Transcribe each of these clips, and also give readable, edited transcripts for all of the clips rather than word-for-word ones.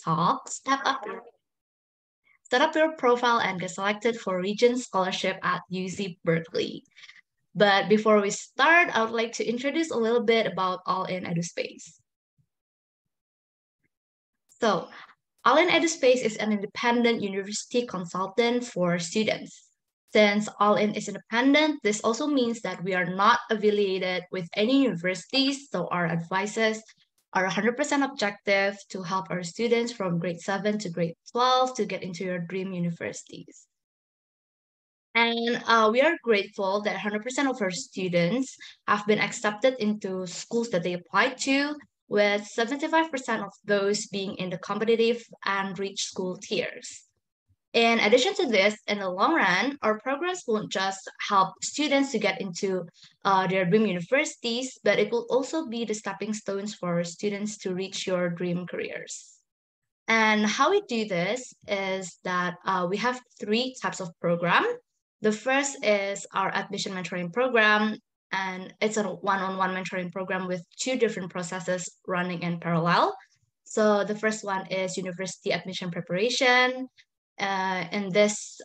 talk, set up your profile and get selected for Regents Scholarship at UC Berkeley. But before we start, I would like to introduce a little bit about All in EduSpace. So, All in EduSpace is an independent university consultant for students. Since All in is independent, this also means that we are not affiliated with any universities, so our advices are 100% objective to help our students from grade 7 to grade 12 to get into your dream universities. And we are grateful that 100% of our students have been accepted into schools that they applied to, with 75% of those being in the competitive and rich school tiers. In addition to this, in the long run, our programs won't just help students to get into their dream universities, but it will also be the stepping stones for students to reach your dream careers. And how we do this is that we have three types of program. The first is our admission mentoring program, and it's a one-on-one mentoring program with two different processes running in parallel. So the first one is university admission preparation. In this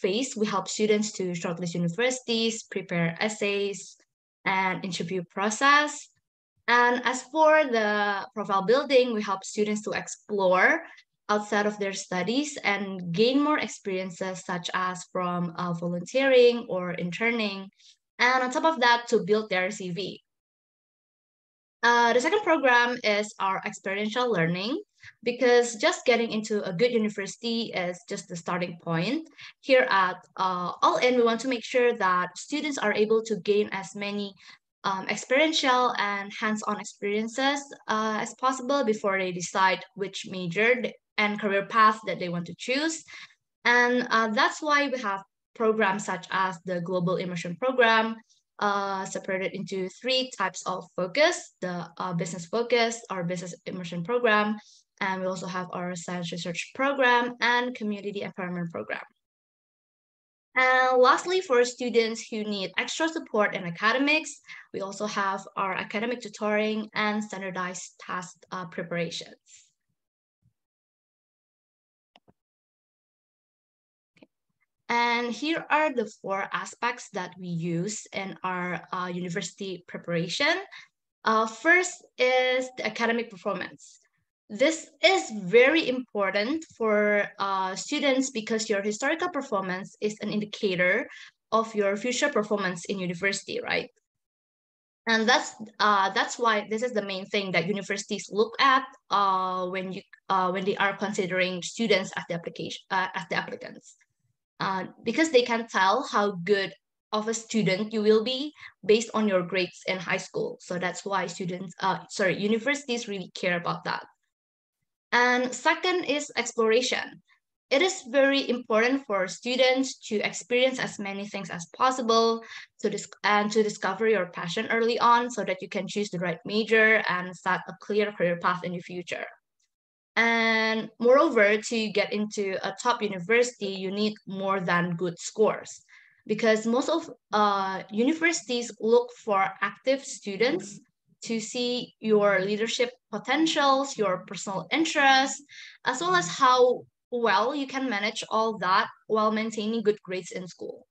phase, we help students to shortlist universities, prepare essays, and interview process. And as for the profile building, we help students to explore outside of their studies and gain more experiences such as from volunteering or interning. And on top of that, to build their CV. The second program is our experiential learning, because just getting into a good university is just the starting point. Here at All In, we want to make sure that students are able to gain as many experiential and hands-on experiences as possible before they decide which major and career path that they want to choose. And that's why we have programs such as the Global Immersion Program, separated into three types of focus: the business focus, our business immersion program, and we also have our science research program and community empowerment program. And lastly, for students who need extra support in academics, we also have our academic tutoring and standardized task preparations. And here are the four aspects that we use in our university preparation. First is the academic performance. This is very important for students because your historical performance is an indicator of your future performance in university, right? And that's why this is the main thing that universities look at when they are considering students as the applicants, because they can tell how good of a student you will be based on your grades in high school. So that's why universities really care about that. And second is exploration. It is very important for students to experience as many things as possible and to discover your passion early on so that you can choose the right major and start a clear career path in the future. And moreover, to get into a top university, you need more than good scores, because most of universities look for active students to see your leadership potentials, your personal interests, as well as how well you can manage all that while maintaining good grades in school.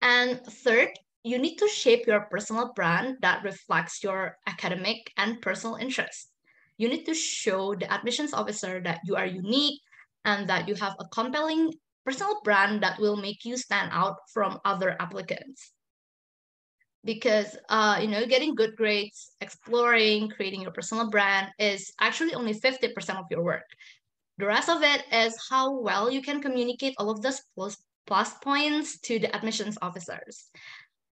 And third, you need to shape your personal brand that reflects your academic and personal interests. You need to show the admissions officer that you are unique and that you have a compelling personal brand that will make you stand out from other applicants. Because getting good grades, exploring, creating your personal brand is actually only 50% of your work. The rest of it is how well you can communicate all of those plus points to the admissions officers.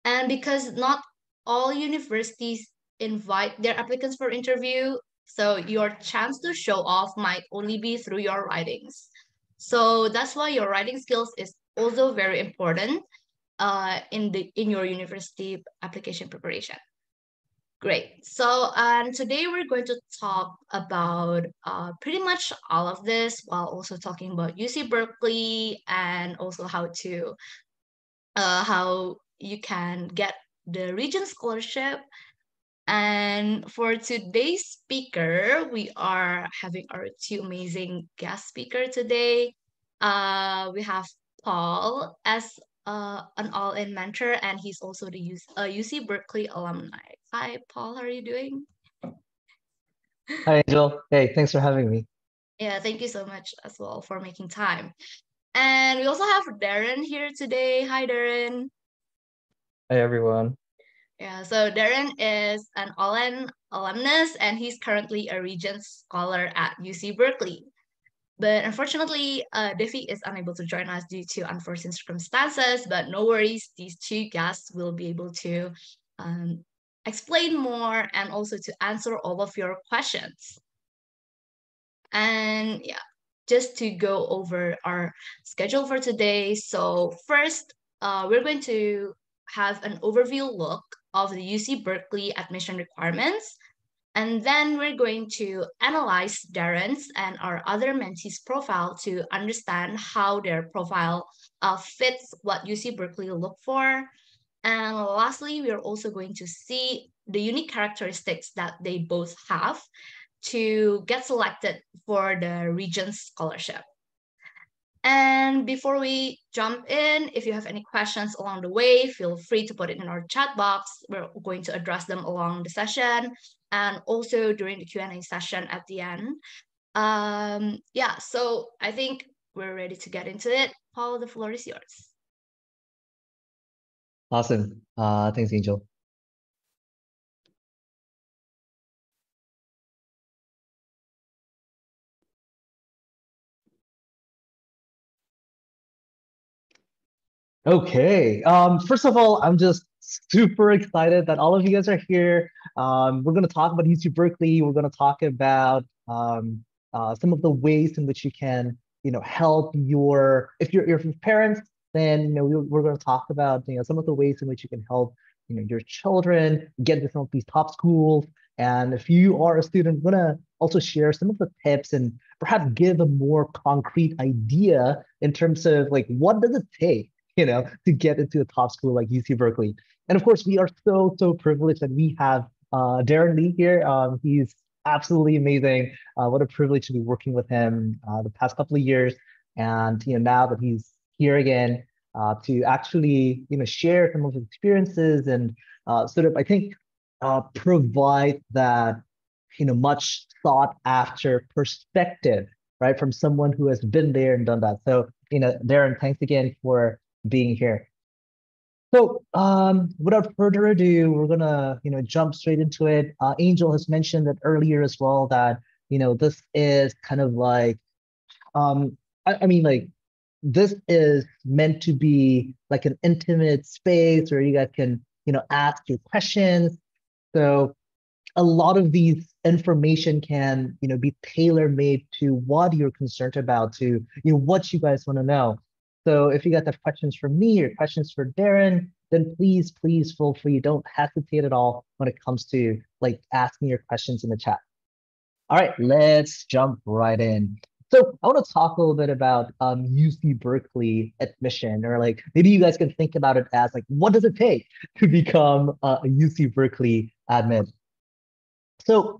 And because not all universities invite their applicants for interview, so your chance to show off might only be through your writings. So that's why your writing skills is also very important in your university application preparation. Great. So today we're going to talk about pretty much all of this, while also talking about UC Berkeley and also how you can get the Regents Scholarship, And for today's speaker, we are having our two amazing guest speakers today. We have Paul as an all-in mentor, and he's also the UC Berkeley alumni. Hi, Paul, how are you doing? Hi, Angel. Hey, thanks for having me. Yeah, thank you so much as well for making time. And we also have Darren here today. Hi, Darren. Hi, everyone. Yeah, so Darren is an all-in alumnus, and he's currently a Regents scholar at UC Berkeley. But unfortunately, Devi is unable to join us due to unforeseen circumstances, but no worries, these two guests will be able to um, explain more and also to answer all of your questions. And yeah, just to go over our schedule for today. So first, we're going to have an overview look of the UC Berkeley admission requirements. And then we're going to analyze Darren's and our other mentees' profile to understand how their profile fits what UC Berkeley look for. And lastly, we are also going to see the unique characteristics that they both have to get selected for the Regents Scholarship. And before we jump in, if you have any questions along the way, feel free to put it in our chat box. We're going to address them along the session and also during the Q&A session at the end. Yeah, so I think we're ready to get into it. Paul, the floor is yours. Awesome. Thanks, Angel. Okay. First of all, I'm just super excited that all of you guys are here. We're going to talk about UC Berkeley. We're going to talk about some of the ways in which you can, help if you're parents, then, we're going to talk about, some of the ways in which you can help, your children get into some of these top schools. And if you are a student, we're going to also share some of the tips and perhaps give a more concrete idea in terms of like, what does it take, to get into a top school like UC Berkeley. And of course, we are so privileged that we have Darren Lee here. He's absolutely amazing. What a privilege to be working with him the past couple of years. And now that he's here again to actually share some of his experiences and sort of, I think, provide that much sought after perspective, right, from someone who has been there and done that. So Darren, thanks again for being here. So without further ado, we're gonna jump straight into it. Angel has mentioned that earlier as well that this is kind of like I mean like this is meant to be like an intimate space where you guys can ask your questions. So a lot of these information can be tailor-made to what you're concerned about, to what you guys want to know. So if you guys have questions for me or questions for Darren, then please feel free. Don't hesitate at all when it comes to like asking your questions in the chat. All right, let's jump right in. So I want to talk a little bit about UC Berkeley admission, or like maybe you guys can think about it as like, what does it take to become a UC Berkeley admin? So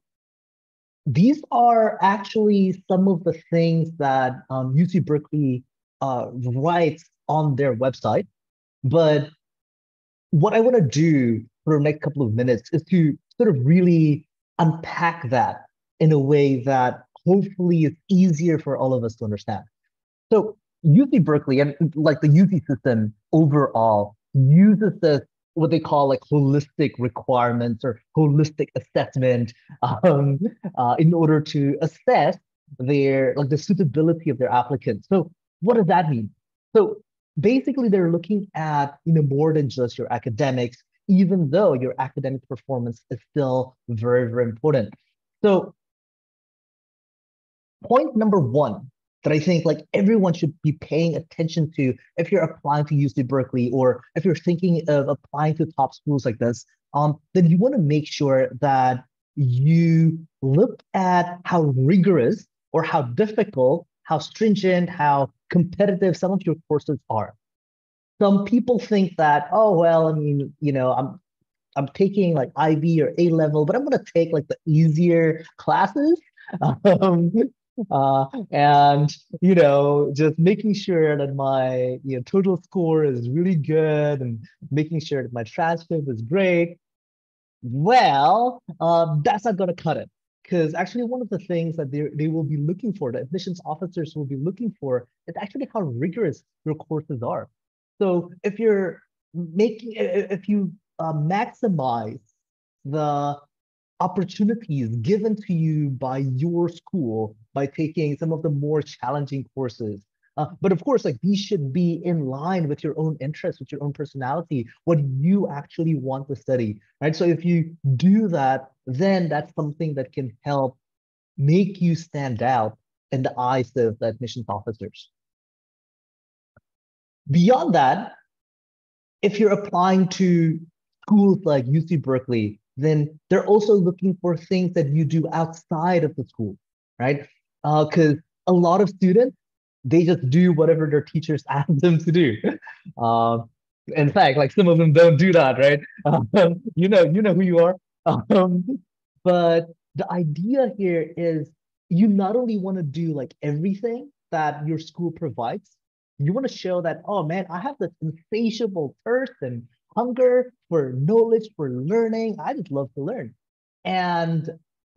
these are actually some of the things that UC Berkeley writes on their website. But what I want to do for the next couple of minutes is to sort of really unpack that in a way that hopefully is easier for all of us to understand. So UC Berkeley and like the UC system overall uses this what they call like holistic requirements or holistic assessment in order to assess the suitability of their applicants. So what does that mean? So basically they're looking at more than just your academics, even though your academic performance is still very important. So point number one that I think like everyone should be paying attention to if you're applying to UC Berkeley or if you're thinking of applying to top schools like this, then you want to make sure that you look at how rigorous or how difficult, how stringent, how competitive some of your courses are. Some people think that, oh, well, I mean, I'm taking like IB or A level, but I'm gonna take like the easier classes. Um, and just making sure that my total score is really good and making sure that my transcript is great. Well, that's not going to cut it, because actually one of the things that they will be looking for, the admissions officers will be looking for, is actually how rigorous your courses are. So if you maximize the opportunities given to you by your school by taking some of the more challenging courses. But of course, like, these should be in line with your own interests, with your own personality, what you actually want to study, right? So if you do that, then that's something that can help make you stand out in the eyes of the admissions officers. Beyond that, if you're applying to schools like UC Berkeley, then they're also looking for things that you do outside of the school, right? Because a lot of students, they just do whatever their teachers ask them to do. Uh, in fact, like, some of them don't do that, right? You know who you are. But the idea here is, you not only want to do like everything that your school provides, you want to show that, oh man, I have this insatiable thirst and hunger for knowledge, for learning. I just love to learn. And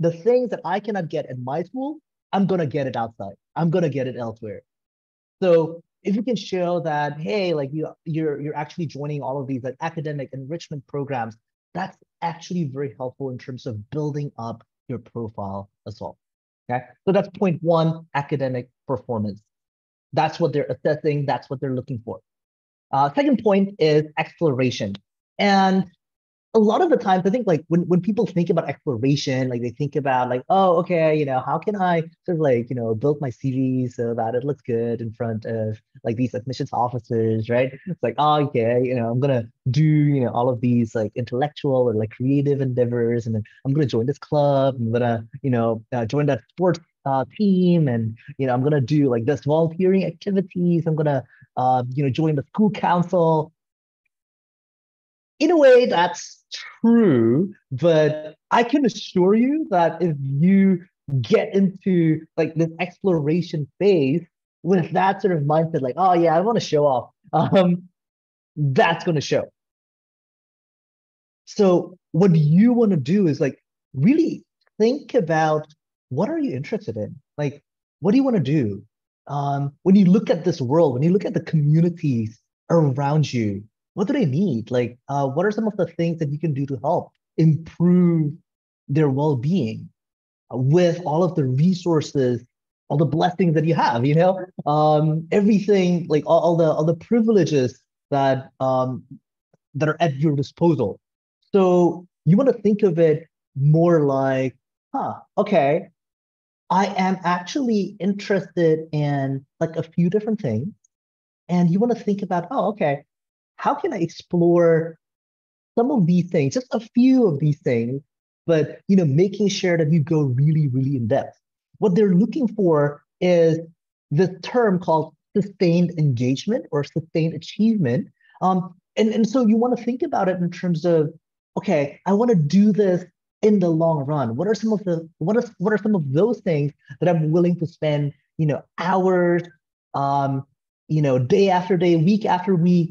the things that I cannot get at my school, I'm going to get it outside. I'm going to get it elsewhere. So if you can show that, hey, like, you're actually joining all of these like academic enrichment programs, that's actually very helpful in terms of building up your profile as well. Okay. So that's point one, academic performance. That's what they're assessing. That's what they're looking for. Second point is exploration. And a lot of the times, I think, like, when people think about exploration, like, they think about like, oh, okay, how can I sort of like, build my CV so that it looks good in front of like these admissions officers, right? It's like, oh, okay, I'm gonna do, all of these like intellectual or like creative endeavors, and then I'm gonna join this club. I'm gonna, join that sports team, and I'm gonna do like this volunteering activities. I'm gonna, join the school council. In a way, that's true, but I can assure you that if you get into like this exploration phase with that sort of mindset, like, oh yeah, I want to show off, that's going to show. So what you want to do is like really think about, what are you interested in? Like, what do you want to do? When you look at this world, when you look at the communities around you, what do they need? Like, what are some of the things that you can do to help improve their well-being with all of the resources, all the blessings that you have, everything, like all the privileges that are at your disposal. So you want to think of it more like, okay, I am actually interested in like a few different things. And you want to think about, oh, okay, how can I explore some of these things, just a few of these things, but making sure that you go really, really in depth. What they're looking for is this term called sustained engagement or sustained achievement. And so you want to think about it in terms of, okay, I want to do this in the long run. What are some of those things that I'm willing to spend, hours, day after day, week after week,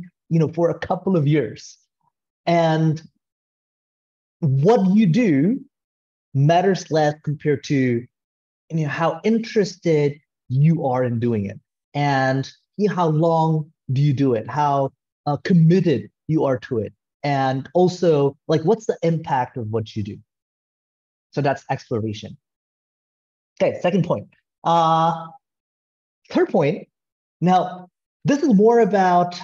for a couple of years. And what you do matters less compared to how interested you are in doing it, and how long do you do it, how committed you are to it, and also like what's the impact of what you do. So that's exploration. Okay, second point. Third point. Now, this is more about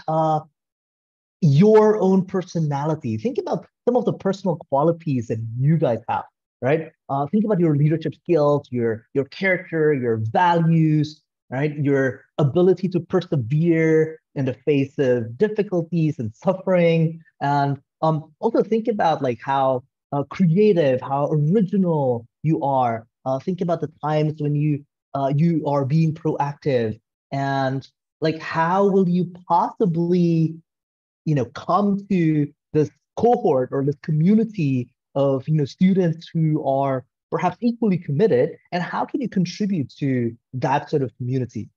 your own personality. Think about some of the personal qualities that you guys have, right? Think about your leadership skills, your character, your values, right? Your ability to persevere in the face of difficulties and suffering. And also think about like how creative, how original you are. Think about the times when you are being proactive, and like how will you possibly come to this cohort or this community of students who are perhaps equally committed, and how can you contribute to that sort of community?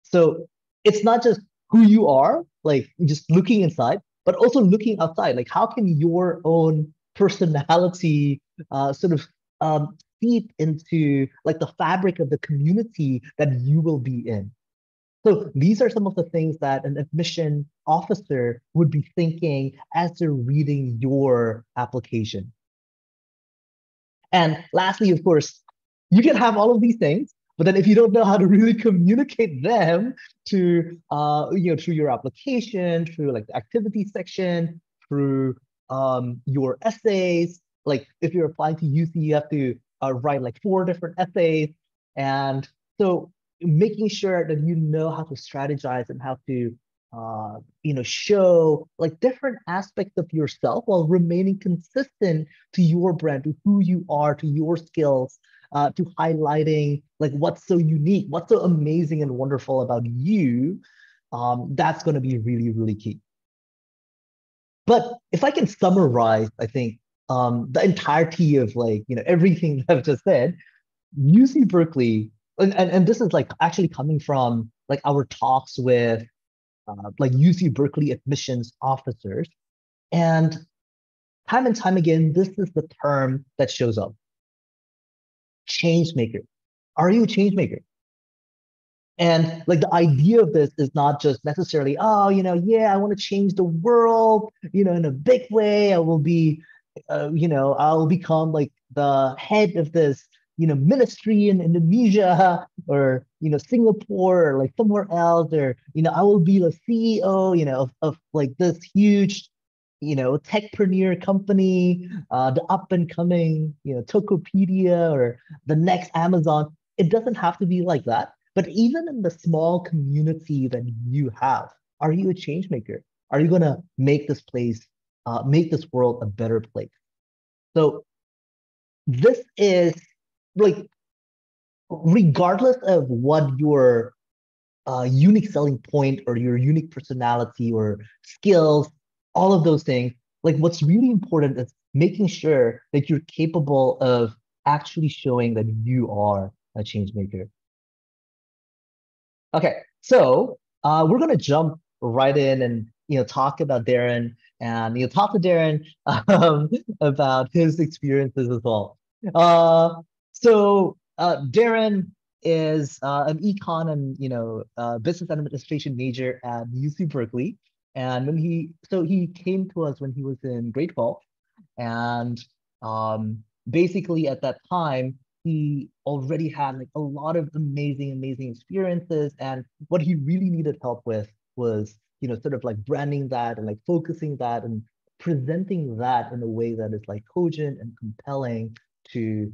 So it's not just who you are, like just looking inside, but also looking outside. Like how can your own personality sort of seep into like the fabric of the community that you will be in? So these are some of the things that an admission officer would be thinking as they're reading your application. And lastly, of course, you can have all of these things, but then if you don't know how to really communicate them to, through your application, through like the activity section, through your essays, like if you're applying to UC, you have to write like 4 different essays. And so making sure that you know how to strategize and how to show like different aspects of yourself while remaining consistent to your brand, to who you are, to your skills, to highlighting like what's so unique, what's so amazing and wonderful about you. That's going to be really, really key. But if I can summarize, I think the entirety of like everything that I've just said, UC Berkeley, and this is like actually coming from like our talks with like UC Berkeley admissions officers. And time again, this is the term that shows up. Change maker. Are you a change maker? And like the idea of this is not just necessarily, oh, yeah, I want to change the world, in a big way. I will be, I'll become like the head of this ministry in Indonesia or Singapore or like somewhere else, or I will be the CEO of like this huge techpreneur company, the up and coming Tokopedia or the next Amazon. It doesn't have to be like that. But even in the small community that you have, are you a change maker? Are you gonna make this make this world a better place? So this is like, regardless of what your unique selling point or your unique personality or skills, all of those things, like what's really important is making sure that you're capable of actually showing that you are a change maker. Okay, so we're gonna jump right in and talk about Darren and talk to Darren about his experiences as well. Darren is an econ and business administration major at UC Berkeley, and when he came to us when he was in grade 12, and basically at that time he already had like a lot of amazing experiences, and what he really needed help with was sort of like branding that and like focusing that and presenting that in a way that is like cogent and compelling to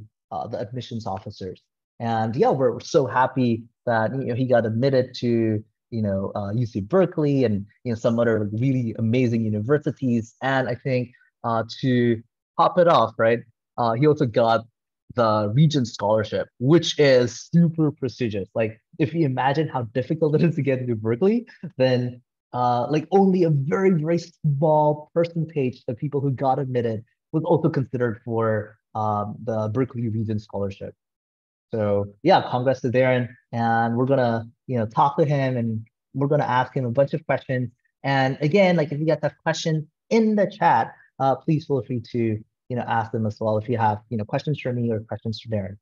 the admissions officers. And yeah, we're so happy that he got admitted to UC Berkeley and some other really amazing universities. And I think to top it off, right, he also got the Regents scholarship, which is super prestigious. Like if you imagine how difficult it is to get into Berkeley, then like only a very small percentage of people who got admitted was also considered for the Berkeley Regents scholarship. So yeah, congrats to Darren, and we're gonna talk to him and we're gonna ask him a bunch of questions. And again, like if you guys have questions in the chat, please feel free to ask them as well if you have questions for me or questions for Darren.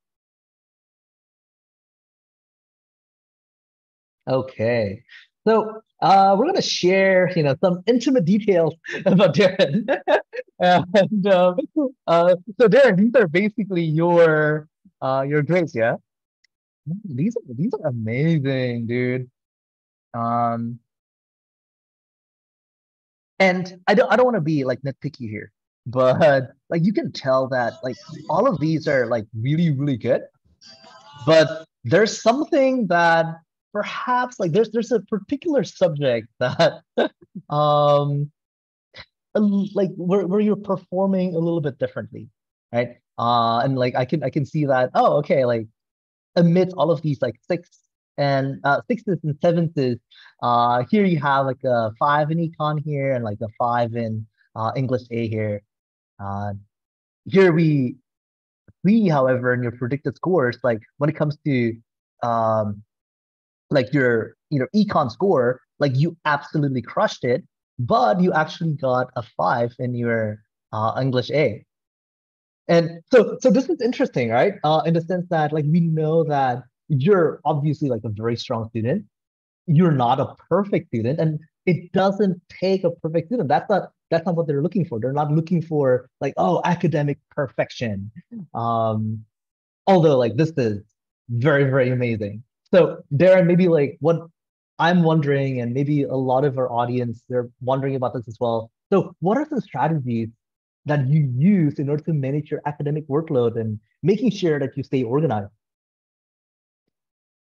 Okay, so we're gonna share some intimate details about Darren. And so Darren, these are basically your grades, yeah? These are amazing, dude. And I don't want to be like nitpicky here, but like you can tell that like all of these are like really good, but there's something that perhaps like there's a particular subject that um like where you're performing a little bit differently, right? And like I can see that, oh, okay, like amidst all of these like sixes and sevens, here you have like a 5 in econ here and like a 5 in English A here. Uh, Here we see, however, in your predicted scores, like when it comes to um, like your econ score, like you absolutely crushed it, but you actually got a 5 in your English A. And so this is interesting, right? In the sense that like we know that you're obviously like a very strong student. You're not a perfect student, and it doesn't take a perfect student. That's not what they're looking for. They're not looking for like, oh, academic perfection. Um, Although like this is very, very amazing. So Darren, maybe like what I'm wondering, and maybe a lot of our audience, they're wondering about this as well. So what are some strategies that you use in order to manage your academic workload and making sure that you stay organized?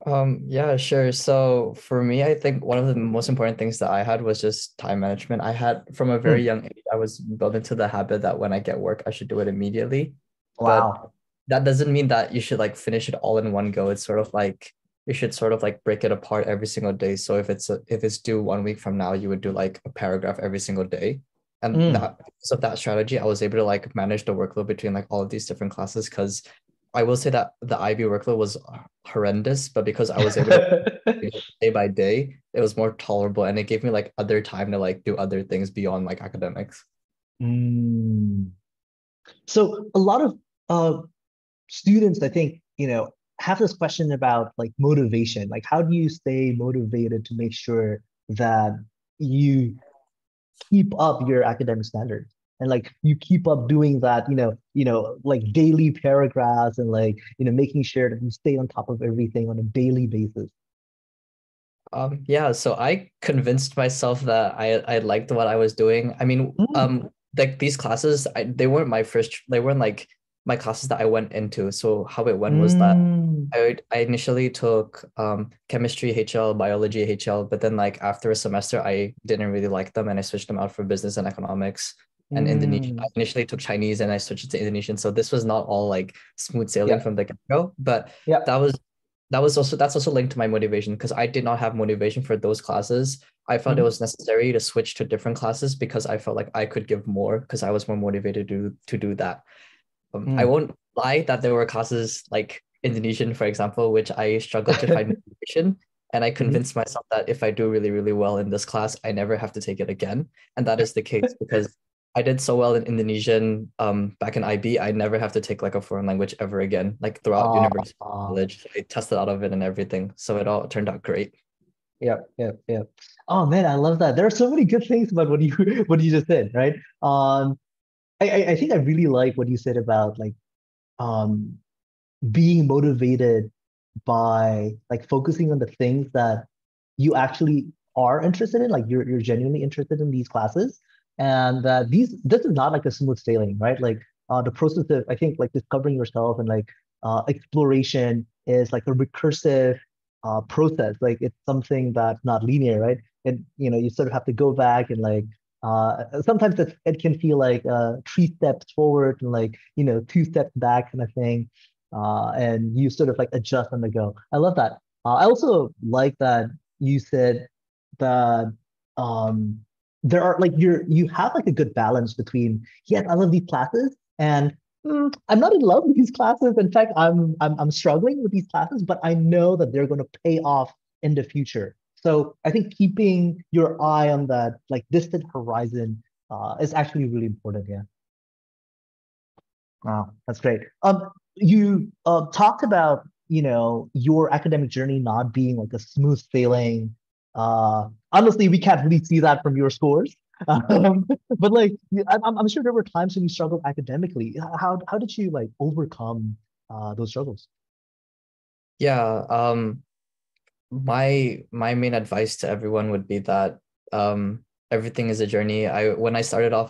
Yeah, sure. So for me, I think one of the most important things that I had was just time management. I had from a very Mm, young age, I was built into the habit that when I get work, I should do it immediately. But wow. that doesn't mean that you should like finish it all in one go. It's sort of like you should sort of like break it apart every single day. So if it's due 1 week from now, you would do like a paragraph every single day. And Mm. that so that strategy, I was able to like manage the workload between like all of these different classes because I will say that the IB workload was horrendous, but because I was able to day by day, it was more tolerable and it gave me like other time to like do other things beyond like academics. Mm. So a lot of students, I think, have this question about like motivation. Like, how do you stay motivated to make sure that you keep up your academic standards and like you keep up doing that, like daily paragraphs and like, making sure that you stay on top of everything on a daily basis. Yeah, so I convinced myself that I liked what I was doing. I mean, Mm, like these classes, they weren't like my classes that I went into. So how it went was that mm, I initially took chemistry HL, biology HL, but then like after a semester, I didn't really like them and I switched them out for business and economics and Indonesian. I mm. initially took Chinese and I switched to Indonesian. So this was not all like smooth sailing Yeah, from the get-go, but yeah. that was that's also linked to my motivation because I did not have motivation for those classes. I felt it Mhm. was necessary to switch to different classes because I felt like I could give more because I was more motivated to do that. I Mm. won't lie that there were classes like Indonesian, for example, which I struggled to find motivation. And I Mhm. convinced myself that if I do really, really well in this class, I never have to take it again. And that is the case because I did so well in Indonesian back in IB, I never have to take like a foreign language ever again, like throughout Uh, university uh, college. I tested out of it and everything. So it all turned out great. yeah, yeah, yeah. Oh man, I love that. There are so many good things about what you what you just said, right? I think I really like what you said about like um being motivated by like focusing on the things that you actually are interested in, like you're genuinely interested in these classes, and that this is not like a smooth sailing, right? Like the process of I think like discovering yourself and like exploration is like a recursive process. Like it's something that's not linear, right? And you sort of have to go back and like sometimes it can feel like 3 steps forward and like 2 steps back kind of thing, and you sort of like adjust on the go. I love that. I also like that you said that um, there are like you have like a good balance between yes, I love these classes and I'm not in love with these classes. In fact, I'm struggling with these classes, but I know that they're going to pay off in the future. So I think keeping your eye on that like distant horizon is actually really important. Yeah. Wow, that's great. You talked about, your academic journey not being like a smooth sailing. Honestly, we can't really see that from your scores. But like, I'm sure there were times when you struggled academically. How did you like overcome those struggles? Yeah. My main advice to everyone would be that everything is a journey. I when I started off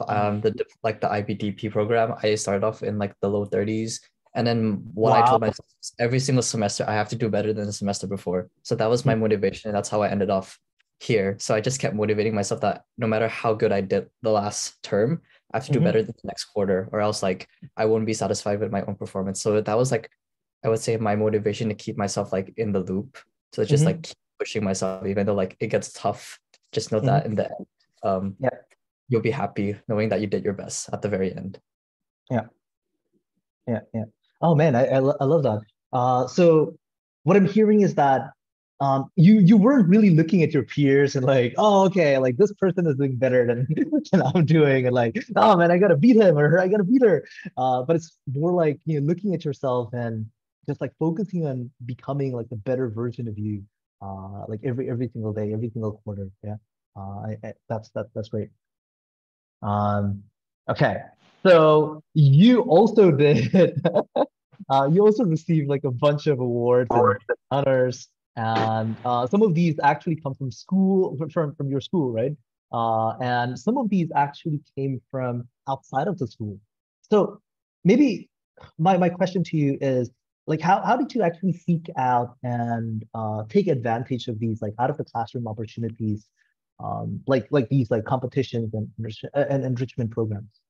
like the IBDP program, I started off in like the low 30s. And then what I Wow. told myself is every single semester I have to do better than the semester before. So that was my motivation, and that's how I ended off here. So I just kept motivating myself that no matter how good I did the last term, I have to do Mm-hmm. better than the next quarter, or else like I won't be satisfied with my own performance. So that was like I would say my motivation to keep myself like in the loop. So it's just like Mm-hmm. keep pushing myself, even though like it gets tough. Just know Mm-hmm. that in the end, Yeah. you'll be happy knowing that you did your best at the very end. Yeah. Yeah. Oh man, I love that. So what I'm hearing is that you weren't really looking at your peers and like, oh, okay, like this person is doing better than, than I'm doing, and like, oh man, I gotta beat him or her, I gotta beat her. But it's more like, looking at yourself and just like focusing on becoming like the better version of you, like every single day, every single quarter. Yeah. That's great. Okay. So you also did you also received like a bunch of awards and honors, and some of these actually come from school, from your school, right? And some of these actually came from outside of the school. So maybe my question to you is like how did you actually seek out and take advantage of these like out of the classroom opportunities, like these like competitions and enrichment programs?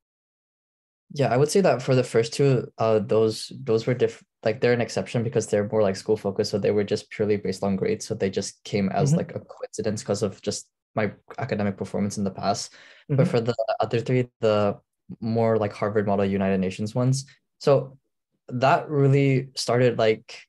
Yeah, I would say that for the first two, those were different. Like they're an exception because they're more like school focused, so they were just purely based on grades. So they just came as like a coincidence because of just my academic performance in the past. But for the other three, the more like Harvard Model United Nations ones, so that really started like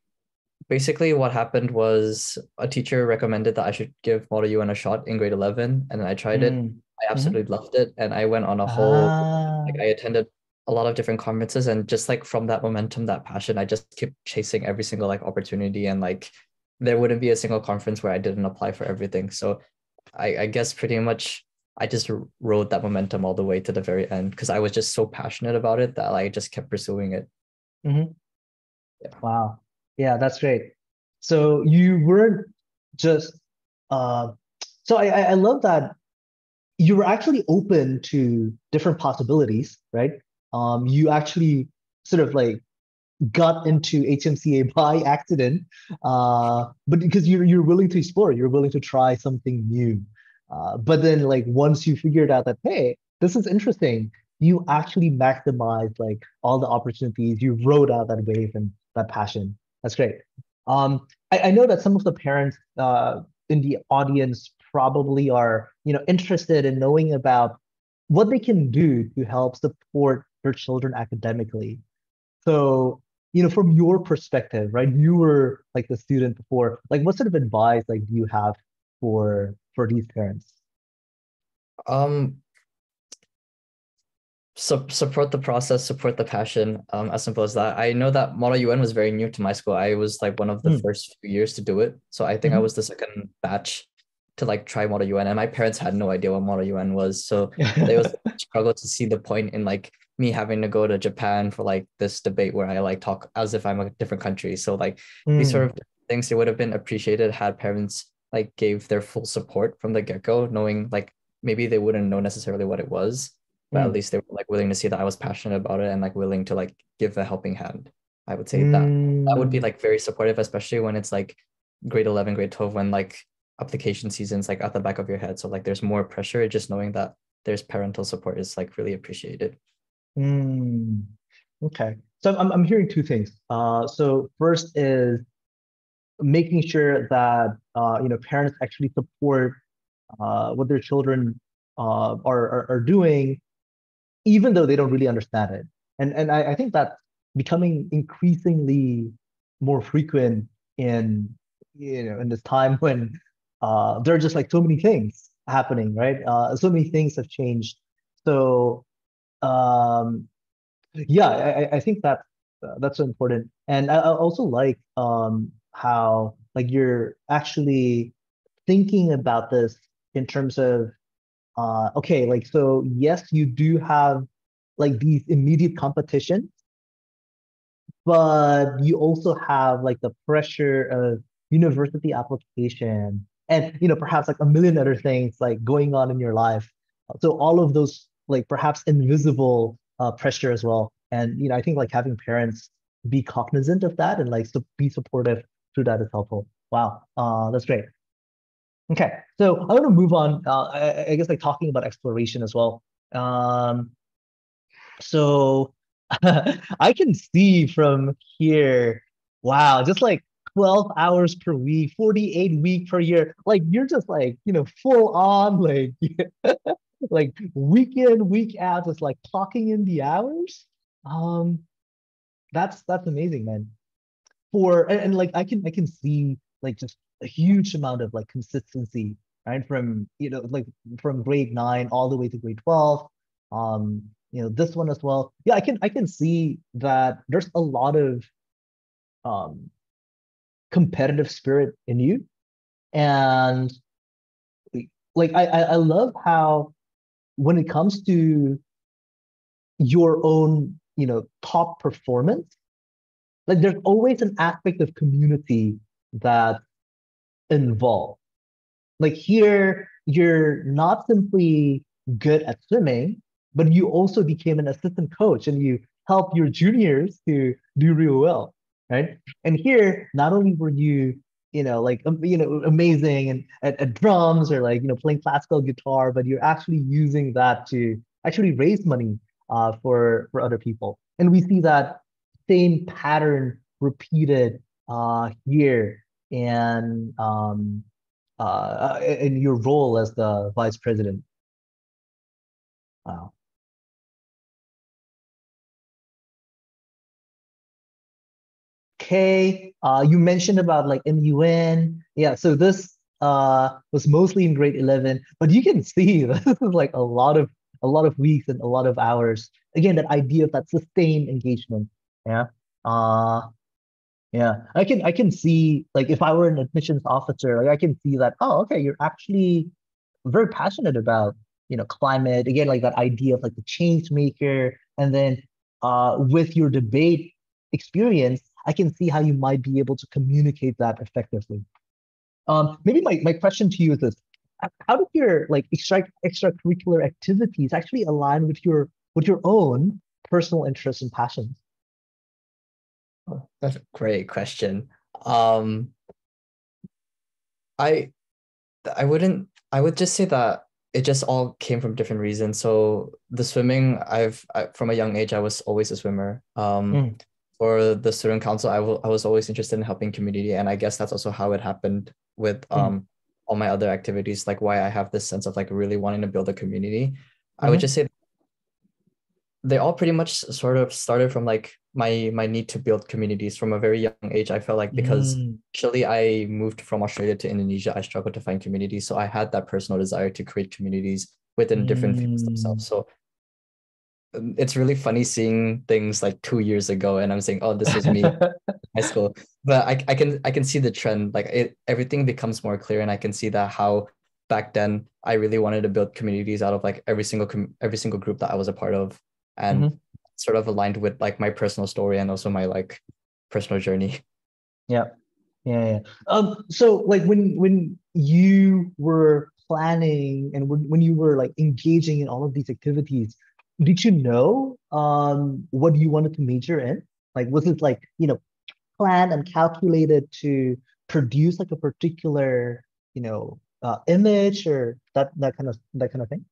basically what happened was a teacher recommended that I should give Model UN a shot in grade 11, and I tried it. I absolutely loved it, and I went on a whole like I attended a lot of different conferences, and just like from that momentum, that passion, I just kept chasing every single like opportunity, and like there wouldn't be a single conference where I didn't apply for everything. So I guess pretty much I just rode that momentum all the way to the very end because I was just so passionate about it that I just kept pursuing it. Yeah. Wow. Yeah, that's great. So you weren't just so I love that you were actually open to different possibilities, right? You actually sort of like got into HMCA by accident, but because you're willing to explore, you're willing to try something new. But then like once you figured out that, hey, this is interesting, you actually maximized like all the opportunities, you rode out that wave and that passion. That's great. I know that some of the parents in the audience probably are, interested in knowing about what they can do to help support their children academically. So, from your perspective, right? You were like the student before. Like, what sort of advice like do you have for these parents? Um, support the process, support the passion. As simple as that. I know that Model UN was very new to my school. I was like one of the first few years to do it. So I think I was the second batch to like try Model UN, and my parents had no idea what Model UN was. So they was struggle to see the point in like me having to go to Japan for like this debate where I like talk as if I'm a different country. So like these sort of things, it would have been appreciated had parents like gave their full support from the get-go, knowing like maybe they wouldn't know necessarily what it was, but at least they were like willing to see that I was passionate about it and like willing to like give a helping hand. I would say that would be like very supportive, especially when it's like grade 11, grade 12, when like application season's like at the back of your head. So like there's more pressure. Just knowing that there's parental support is like really appreciated. Okay. So I'm hearing two things. So first is making sure that parents actually support what their children are doing, even though they don't really understand it. And I think that's becoming increasingly more frequent in in this time when there are just like so many things happening, right? So many things have changed. So um, yeah, I think that that's so important. And I also like how like you're actually thinking about this in terms of okay, like so yes, you do have like these immediate competitions, but you also have like the pressure of university application and perhaps like a million other things like going on in your life. So all of those like perhaps invisible pressure as well. And I think like having parents be cognizant of that and like be supportive through that is helpful. Wow, that's great. Okay, so I want to move on. I guess like talking about exploration as well. Um, so I can see from here, wow, just like 12 hours per week, 48 week per year. Like you're just like, full on like like week in, week out, just like clocking in the hours. Um, that's amazing, man. And like I can see like just a huge amount of like consistency, right? From like from grade 9 all the way to grade 12. This one as well. Yeah, I can see that there's a lot of um competitive spirit in you. And like I love how when it comes to your own, top performance, like there's always an aspect of community that's involved. Like here, you're not simply good at swimming, but you also became an assistant coach and you help your juniors to do real well, right? And here, not only were you, amazing and at drums or like, playing classical guitar, but you're actually using that to actually raise money for other people. And we see that same pattern repeated here and in your role as the vice president. Wow. Okay, you mentioned about like MUN. Yeah, so this was mostly in grade 11, but you can see this is like a lot of weeks and a lot of hours. Again, that idea of that sustained engagement. Yeah. Uh, yeah. I can see like if I were an admissions officer, like I can see that, oh, okay, you're actually very passionate about climate, again, like that idea of like the change maker. And then with your debate experience, I can see how you might be able to communicate that effectively. Maybe my question to you is this: how did your like extracurricular activities actually align with your own personal interests and passions? Oh, that's a great question. Um, I I would just say that it just all came from different reasons. So the swimming, from a young age, I was always a swimmer. Mm, For the student council, I was always interested in helping community, and I guess that's also how it happened with mm, all my other activities, like why I have this sense of like really wanting to build a community. I would mhm, just say they all pretty much sort of started from like my need to build communities from a very young age. I felt like because mm, actually I moved from Australia to Indonesia, I struggled to find communities. So I had that personal desire to create communities within different fields mm. themselves. So it's really funny seeing things like 2 years ago and I'm saying, oh, this was me in high school. But I can see the trend. Like everything becomes more clear and I can see that how back then I really wanted to build communities out of like every single group that I was a part of, and Mhm. sort of aligned with like my personal story and also my like personal journey. Yeah. Yeah, yeah. So like when you were planning and when you were like engaging in all of these activities, did you know what you wanted to major in? Like was it like, planned and calculated to produce like a particular, image or that kind of thing?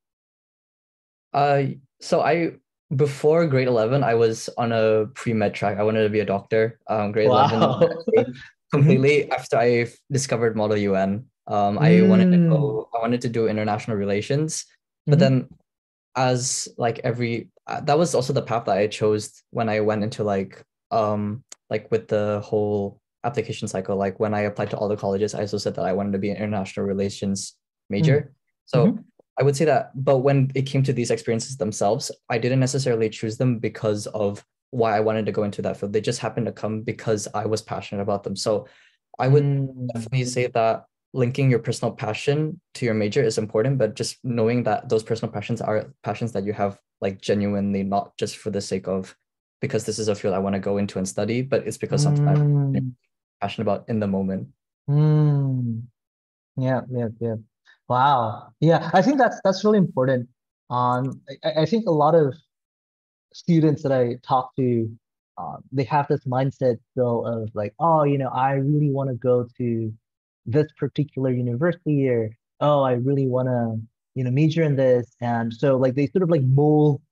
Uh, so I before grade 11, I was on a pre-med track. I wanted to be a doctor. Grade 11 Wow. changed Mhm. completely after I discovered Model UN. Mm, I wanted to do international relations, but mhm, then as like that was also the path that I chose when I went into like with the whole application cycle. Like when I applied to all the colleges, I also said that I wanted to be an international relations mm, major. So mhm, I would say that, but when it came to these experiences themselves, I didn't necessarily choose them because of why I wanted to go into that field. They just happened to come because I was passionate about them. So I would mm, definitely say that linking your personal passion to your major is important, but just knowing that those personal passions are passions that you have like genuinely, not just for the sake of because this is a field I want to go into and study, but it's because something I'm mm, passionate about in the moment. mm. Yeah, yeah, yeah. Wow. Yeah, I think that's really important. I think a lot of students that I talk to, they have this mindset still of like, oh, I really want to go to this particular university, or oh, I really want to, major in this. And so like they sort of like mold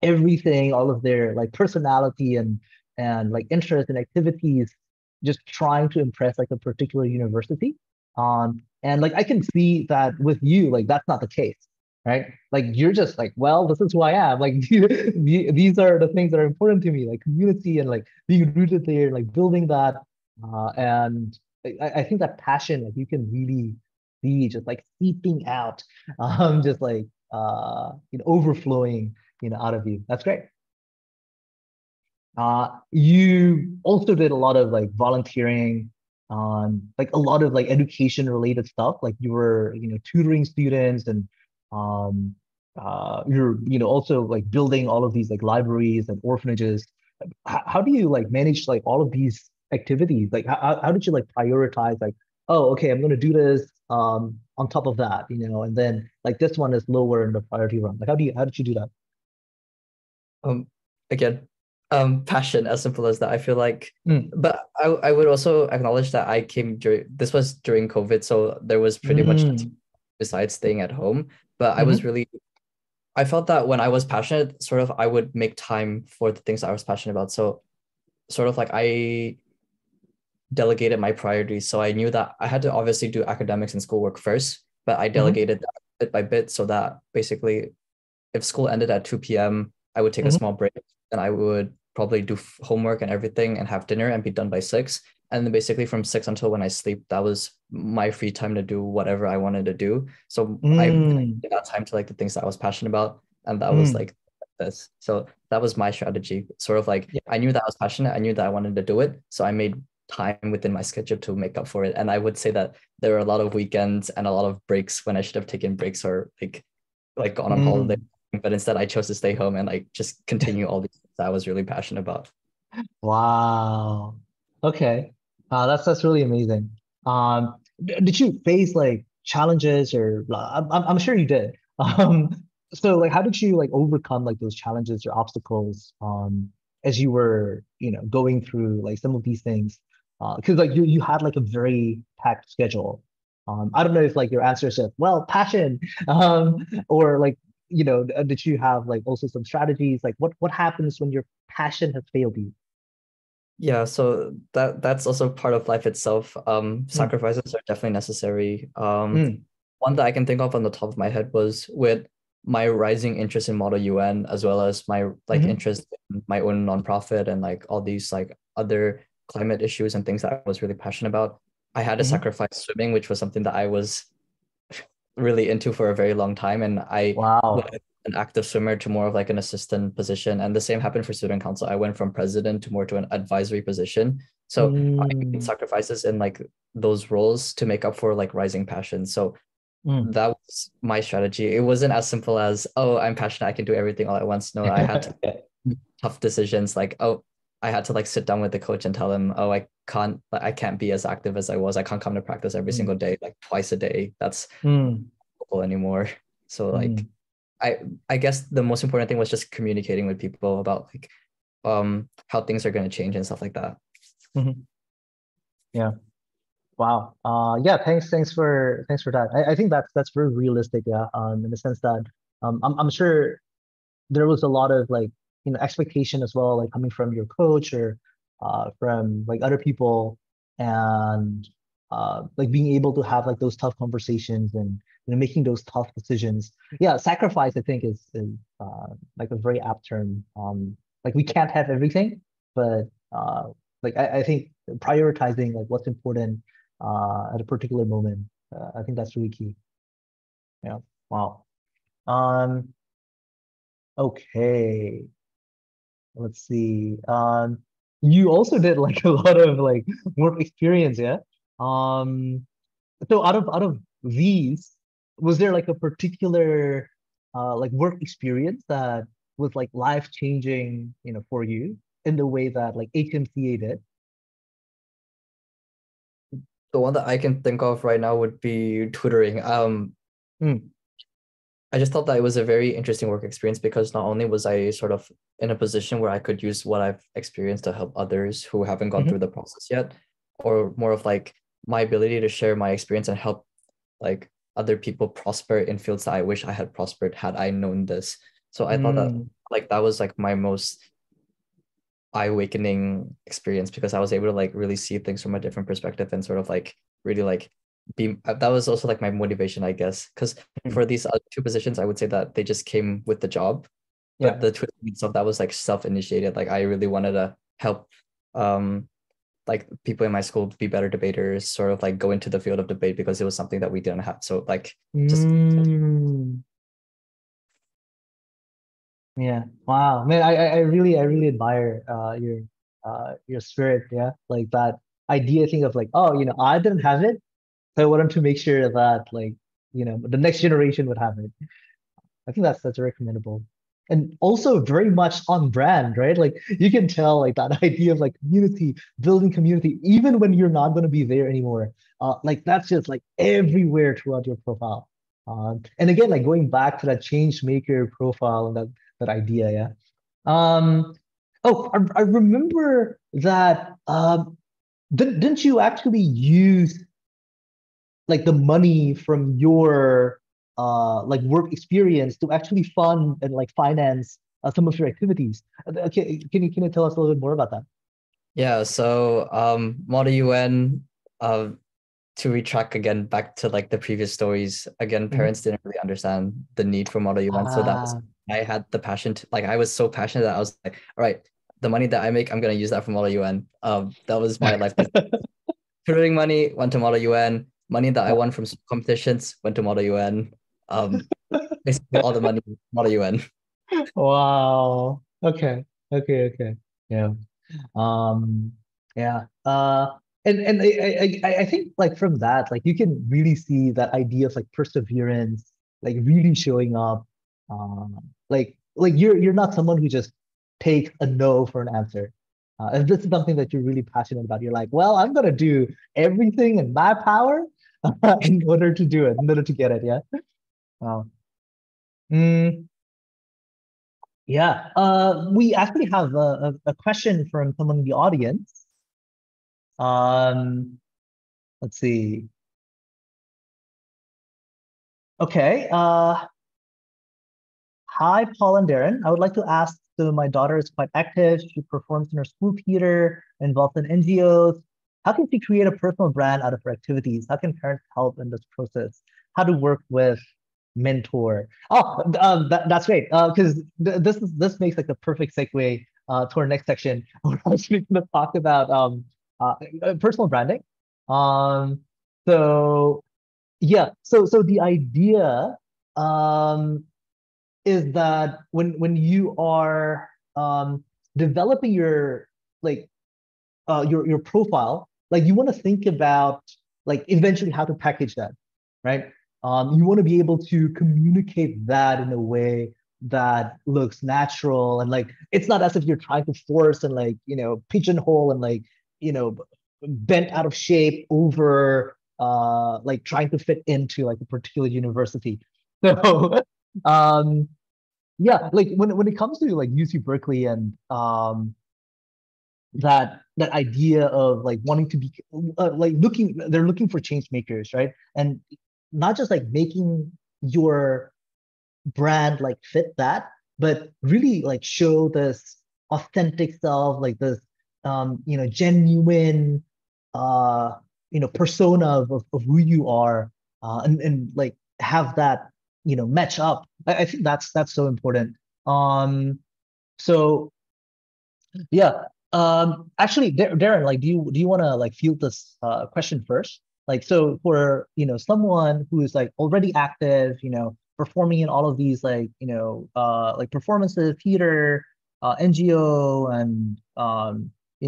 everything, all of their like personality and like interest and activities, just trying to impress like a particular university. And like I can see that with you, like that's not the case. right? Like you're just like, well, this is who I am. Like these are the things that are important to me, like community and like being rooted there, like building that. And I think that passion, like you can really see just like seeping out, just like overflowing, out of you. That's great. You also did a lot of like volunteering, like a lot of like education related stuff. Like you were, tutoring students and um, you're, also like building all of these like libraries and orphanages. How do you like manage like all of these activities? Like how did you like prioritize like, oh, okay, I'm gonna do this on top of that, and then like this one is lower in the priority run. Like how did you do that? Again, passion, as simple as that. I feel like, Mm, but I would also acknowledge that I came this was during COVID, so there was pretty much mm, besides staying at home. But mhm, I felt that when I was passionate, sort of I would make time for the things I was passionate about. So sort of like I delegated my priorities. So I knew that I had to obviously do academics and schoolwork first, but I mhm, delegated that bit by bit so that basically if school ended at 2 p.m., I would take a mhm, small break and I would probably do homework and everything and have dinner and be done by 6. And then basically from 6 until when I sleep, that was my free time to do whatever I wanted to do. So I mm, dedicated that time to like the things that I was passionate about. And that was mm. like this. So that was my strategy. Sort of like Yeah. I knew that I was passionate. I knew that I wanted to do it. So I made time within my schedule to make up for it. And I would say that there were a lot of weekends and a lot of breaks when I should have taken breaks or like gone on holiday, Mm. but instead I chose to stay home and like just continue all these things that I was really passionate about. Wow. Okay. That's really amazing. Did you face like challenges or I'm sure you did. So like how did you like overcome like those challenges or obstacles as you were, going through like some of these things? Because like you had like a very packed schedule. I don't know if like your answer is just, well, passion, or like, did you have like also some strategies? Like what happens when your passion has failed you? Yeah, so that's also part of life itself. Mm, Sacrifices are definitely necessary. mm, One that I can think of on the top of my head was with my rising interest in Model UN, as well as my like mhm, interest in my own nonprofit and like all these like other climate issues and things that I was really passionate about. I had to mhm. sacrifice swimming, which was something that I was really into for a very long time, and I went Wow. from an active swimmer to more of like an assistant position. And the same happened for student council. I went from president to more to an advisory position. So I made Mm, sacrifices in like those roles to make up for like rising passion. So mm. that was my strategy. It wasn't as simple as, oh, I'm passionate, I can do everything all at once. No, I had to make tough decisions like, oh, I had to like sit down with the coach and tell him, oh, I can't be as active as I was. I can't come to practice every Mm, single day, like twice a day. That's mm, anymore. So like mm, I I guess the most important thing was just communicating with people about like how things are going to change and stuff like that. mhm. Yeah. Wow. Yeah, thanks for that. I think that's very realistic, yeah. In the sense that I'm sure there was a lot of like, expectation as well, like coming from your coach or from like other people and like being able to have like those tough conversations and making those tough decisions. Yeah, sacrifice I think is like a very apt term. Like we can't have everything, but like I think prioritizing like what's important at a particular moment, I think that's really key. Yeah. Wow. Um, okay. Let's see. You also did like a lot of like work experience, yeah? Um, so out of these, was there like a particular like work experience that was like life changing, for you in the way that like HMCA did? The one that I can think of right now would be tutoring. Mm, I just thought that it was a very interesting work experience because not only was I sort of in a position where I could use what I've experienced to help others who haven't gone through mhm, the process yet, or more of like my ability to share my experience and help like other people prosper in fields that I wish I had prospered had I known this. So I thought that mm, like that was like my most eye-awakening experience because I was able to like really see things from a different perspective and sort of like really like that was also like my motivation, I guess, because for these other two positions, I would say that they just came with the job. Yeah. But the Twitter stuff, that was like self-initiated. Like I really wanted to help like people in my school be better debaters, sort of like go into the field of debate because it was something that we didn't have. So like just Yeah. Wow. Man, I really admire your spirit, yeah. Like that idea thing of like, oh, I didn't have it, so I wanted to make sure that like, the next generation would have it. I think that's very commendable. And also very much on brand, right? Like you can tell like that idea of like community, building community, even when you're not going to be there anymore. Like that's just like everywhere throughout your profile. And again, like going back to that change maker profile and that idea, yeah. I remember that didn't you actually use like the money from your like work experience to actually fund and like finance some of your activities? Okay, can you tell us a little bit more about that? Yeah, so Model UN, to retrack again back to like the previous stories, again, parents didn't really understand the need for Model UN. So that was, I had the passion to, like, I was so passionate that I was like, all right, the money that I make, I'm gonna use that for Model UN. That was my life. Tutoring money went to Model UN. Money that I won from competitions went to Model UN. Basically all the money Model UN. Wow. Okay. Okay. Yeah. Um, yeah. And I think like from that, like you can really see that idea of like perseverance, like really showing up. Like you're not someone who just takes a no for an answer. And this is something that you're really passionate about. You're like, well, I'm gonna do everything in my power in order to do it, in order to get it. Yeah. Wow. Mm, yeah. We actually have a question from someone in the audience. Um, let's see. Okay. Hi, Paul and Darren. I would like to ask, so my daughter is quite active. She performs in her school theater, involved in NGOs. How can she create a personal brand out of her activities? How can parents help in this process? How to work with mentor? Oh, that's great. Because this makes like the perfect segue to our next section. We're actually going to talk about personal branding. Um, so yeah, so the idea is that when you are developing your like your profile, like you want to think about like eventually how to package that, right? You want to be able to communicate that in a way that looks natural and like it's not as if you're trying to force and like pigeonhole and like bent out of shape over like trying to fit into like a particular university. So yeah, like when it comes to like UC Berkeley and that idea of like wanting to be like they're looking for change makers, right? And not just like making your brand like fit that, but really like show this authentic self, like this genuine persona of who you are, and like have that match up. I think that's so important. So yeah. Actually, Darren, like, do you want to like field this question first? Like, so for someone who is like already active, performing in all of these like like performances, theater, NGO, and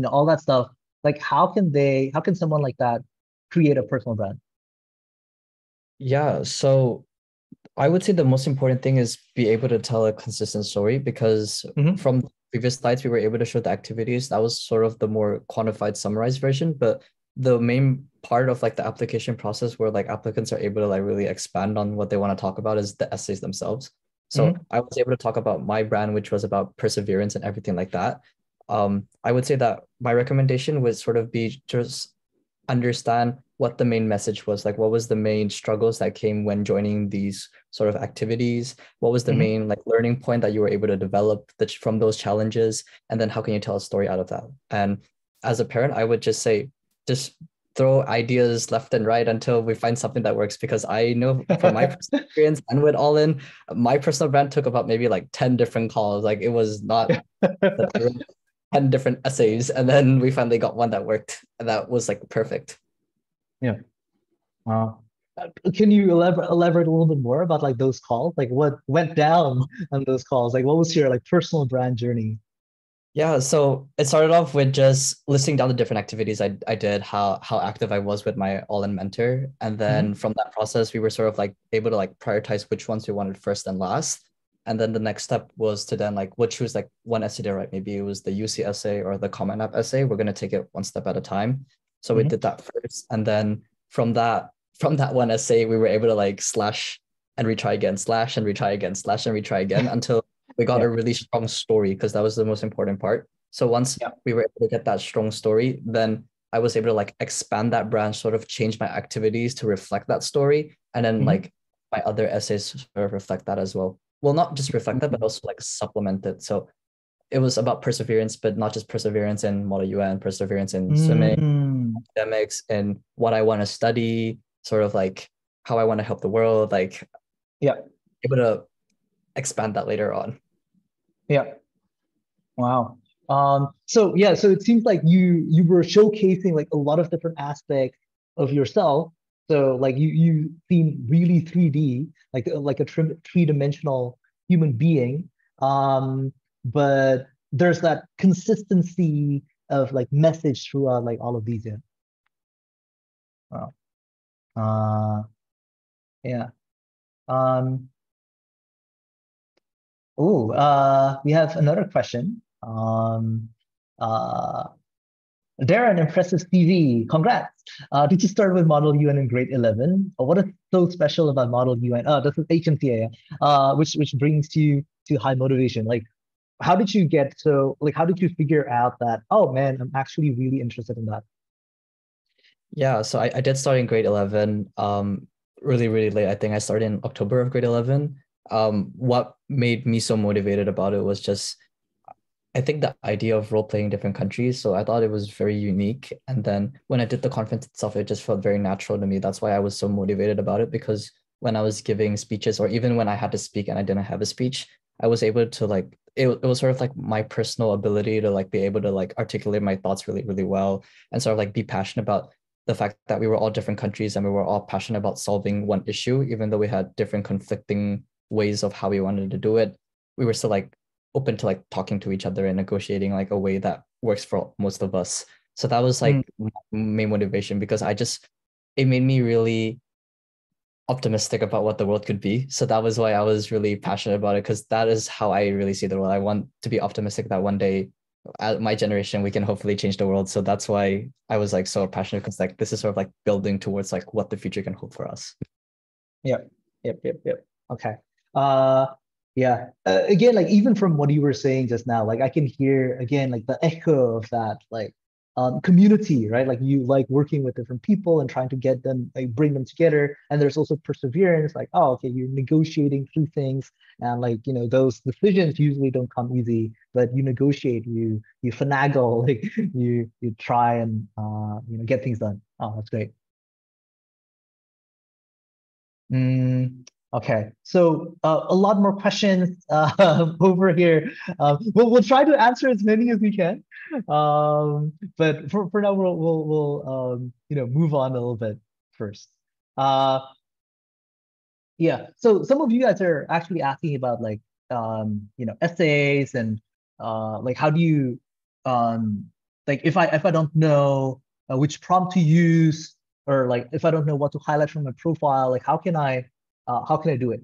all that stuff. Like, how can someone like that create a personal brand? Yeah, so I would say the most important thing is be able to tell a consistent story because from the previous slides, we were able to show the activities. That was sort of the more quantified, summarized version. But the main part of like the application process where like applicants are able to like really expand on what they want to talk about is the essays themselves. So I was able to talk about my brand, which was about perseverance and everything like that. I would say that my recommendation would sort of be just understand what the main message was, like what was the main struggles that came when joining these sort of activities, what was the main like learning point that you were able to develop from those challenges, and then how can you tell a story out of that. And as a parent, I would just say, just throw ideas left and right until we find something that works. Because I know from my personal experience and with All In, my personal brand took about maybe like 10 different calls. Like it was not that I wrote 10 different essays, and then we finally got one that worked, and that was like perfect. Yeah. Can you elaborate a little bit more about like those calls? Like what went down on those calls? Like what was your like personal brand journey? Yeah, so it started off with just listing down the different activities I did, how active I was with my all-in mentor. And then from that process, we were sort of like able to like prioritize which ones we wanted first and last. And then the next step was to then like we'll choose like one essay to write. Maybe it was the UC essay or the Common App essay. We're gonna take it one step at a time. So we did that first. And then from that one essay, we were able to like slash and retry again, slash and retry again, slash and retry again until we got a really strong story, because that was the most important part. So once we were able to get that strong story, then I was able to like expand that branch, sort of change my activities to reflect that story. And then like my other essays sort of reflect that as well. Well, not just reflect that, but also like supplement it. So it was about perseverance, but not just perseverance in Model UN, perseverance in swimming, academics, and what I want to study, sort of like how I want to help the world, like able to expand that later on. Yeah. Wow. So it seems like you were showcasing like a lot of different aspects of yourself. So like you seem really 3D, like a three-dimensional human being. But there's that consistency of like message throughout like all of these. Yeah. Wow. Yeah. We have another question. Darren, impressive CV. Congrats. Did you start with Model UN in grade 11? What is so special about Model UN? Oh, this is HMCA, which brings you to high motivation. Like, how did you get so, like, how did you figure out that, oh man, I'm actually really interested in that? Yeah, so I did start in grade 11, really, really late. I think I started in October of grade 11. What made me so motivated about it was just, I think the idea of role playing different countries. So I thought it was very unique. And then when I did the conference itself, it just felt very natural to me. That's why I was so motivated about it, because when I was giving speeches, or even when I had to speak and I didn't have a speech, I was able to like, it was sort of like my personal ability to like be able to like articulate my thoughts really, really well, and sort of like be passionate about the fact that we were all different countries and we were all passionate about solving one issue, even though we had different conflicting ways of how we wanted to do it. We were still like open to like talking to each other and negotiating like a way that works for most of us. So that was like my main motivation, because it made me really optimistic about what the world could be. So that was why I was really passionate about it, because that is how I really see the world. I want to be optimistic that one day, at my generation, we can hopefully change the world. So that's why I was like so passionate, because like this is sort of like building towards like what the future can hold for us. Yep. Okay. Again, like even from what you were saying just now, like I can hear again like the echo of that like community, right? Like you like working with different people and trying to get them, like bring them together. And there's also perseverance, like, oh, okay, you're negotiating through things, and like, you know, those decisions usually don't come easy, but you negotiate, you finagle, like you try and get things done. Oh, that's great. Okay, so a lot more questions over here. We'll try to answer as many as we can, but for now we'll move on a little bit first. Yeah, so some of you guys are actually asking about like essays and like how do you like if I don't know which prompt to use, or like if I don't know what to highlight from my profile, like how can I do it?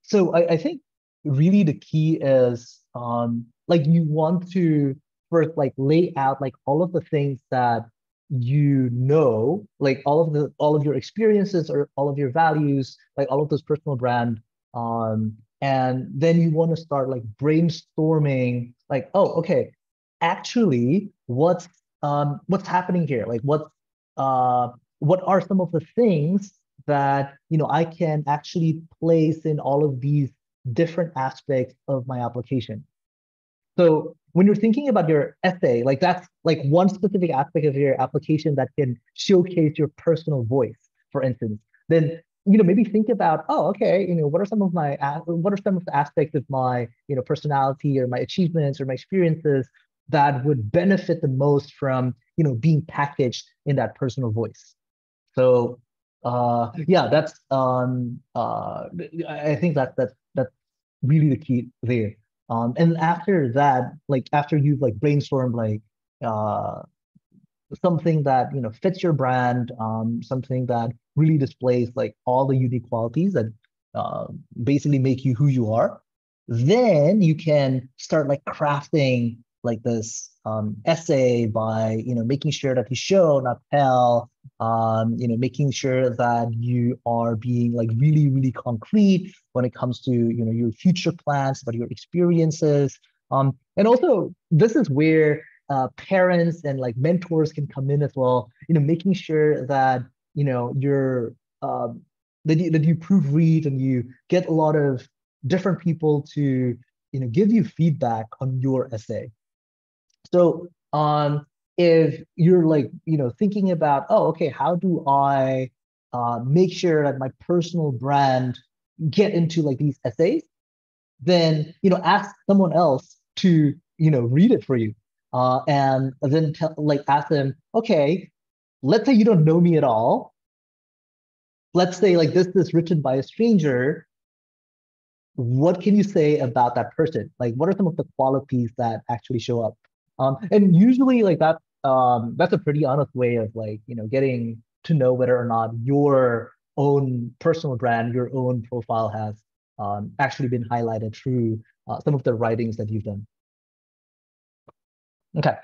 So I think really the key is like you want to first like lay out like all of the things that like all of your experiences or all of your values, like all of those personal brand, and then you want to start like brainstorming like, oh, okay, actually what's happening here, like what are some of the things that I can actually place in all of these different aspects of my application. So when you're thinking about your essay, like that's like one specific aspect of your application that can showcase your personal voice, for instance, then maybe think about, oh, okay, what are some of the aspects of my personality or my achievements or my experiences that would benefit the most from being packaged in that personal voice. So yeah, that's I think that's really the key there. And after that, like after you've like brainstormed like something that fits your brand, something that really displays like all the unique qualities that basically make you who you are, then you can start like crafting like this essay by making sure that you show, not tell, making sure that you are being like really, really concrete when it comes to your future plans, about your experiences. And also, this is where parents and like mentors can come in as well. Making sure that you're that you proofread and you get a lot of different people to give you feedback on your essay. So if you're like thinking about, oh, okay, how do I make sure that my personal brand get into like these essays, then ask someone else to read it for you, and then ask them, okay, let's say you don't know me at all, let's say like this is written by a stranger, what can you say about that person? Like, what are some of the qualities that actually show up? And usually like that that's a pretty honest way of like getting to know whether or not your own personal brand, your own profile has actually been highlighted through some of the writings that you've done. Okay.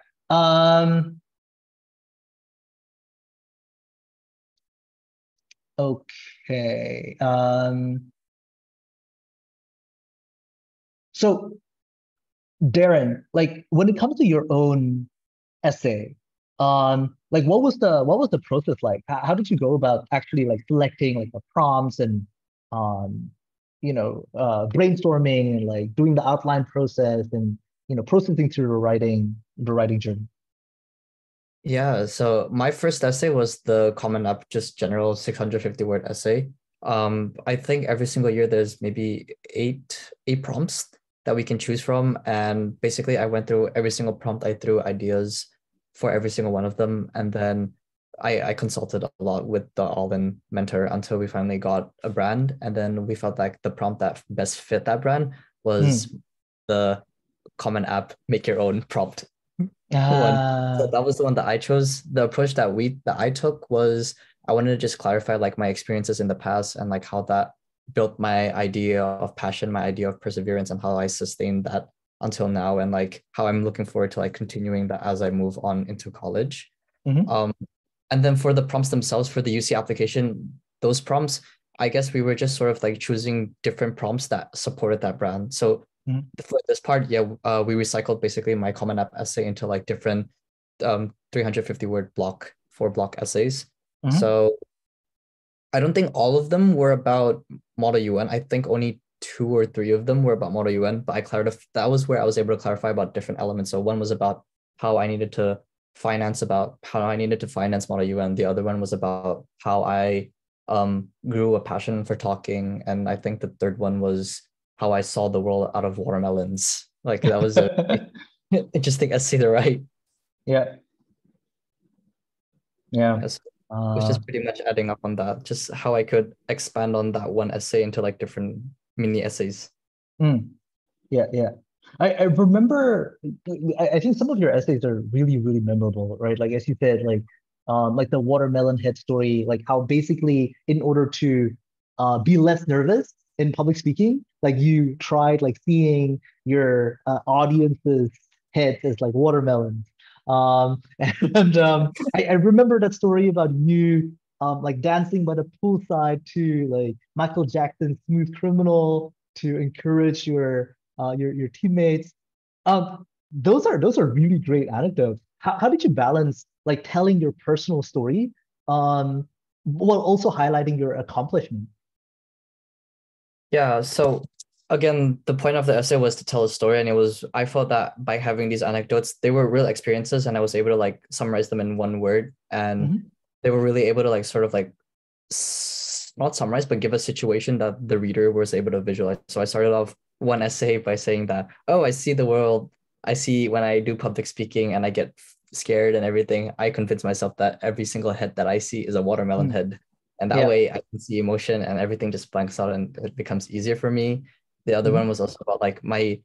Okay. So Darren, like when it comes to your own essay, like what was the process like? How did you go about actually like selecting like the prompts and brainstorming and like doing the outline process and processing through the writing journey? Yeah, so my first essay was the Common App, just general 650 word essay. I think every single year there's maybe eight prompts that we can choose from. And basically I went through every single prompt. I threw ideas for every single one of them. And then I consulted a lot with the All-in mentor until we finally got a brand. And then we felt like the prompt that best fit that brand was the Common App, make your own prompt one. So that was the one that I chose. The approach that I took was I wanted to just clarify like my experiences in the past and like how that built my idea of passion, my idea of perseverance, and how I sustained that until now, and like how I'm looking forward to like continuing that as I move on into college. And then for the prompts themselves for the UC application, those prompts, I guess we were just sort of like choosing different prompts that supported that brand. So for this part, yeah, we recycled basically my Common App essay into like different 350 word four block essays. So I don't think all of them were about Model UN. I think only 2 or 3 of them were about Model UN, but that was where I was able to clarify about different elements. So one was about how I needed to finance Model UN. The other one was about how I grew a passion for talking. And I think the third one was how I saw the world out of watermelons. Like that was a interesting essay to write. Yeah. Yes. It was just pretty much adding up on that, just how I could expand on that one essay into like different mini essays. Yeah. I remember, I think some of your essays are really, really memorable, right? Like as you said, like the watermelon head story, like how basically in order to be less nervous in public speaking, like you tried like seeing your audience's heads as like watermelons. I remember that story about you like dancing by the poolside to like Michael Jackson's Smooth Criminal to encourage your teammates. Those are really great anecdotes. How did you balance like telling your personal story while also highlighting your accomplishment? Yeah, so again, the point of the essay was to tell a story, and I felt that by having these anecdotes, they were real experiences, and I was able to like summarize them in one word, and they were really able to like sort of like not summarize, but give a situation that the reader was able to visualize. So I started off one essay by saying that, oh, I see the world. I see when I do public speaking and I get scared and everything, I convince myself that every single head that I see is a watermelon head. And that way I can see emotion and everything just blanks out and it becomes easier for me. The other one was also about like my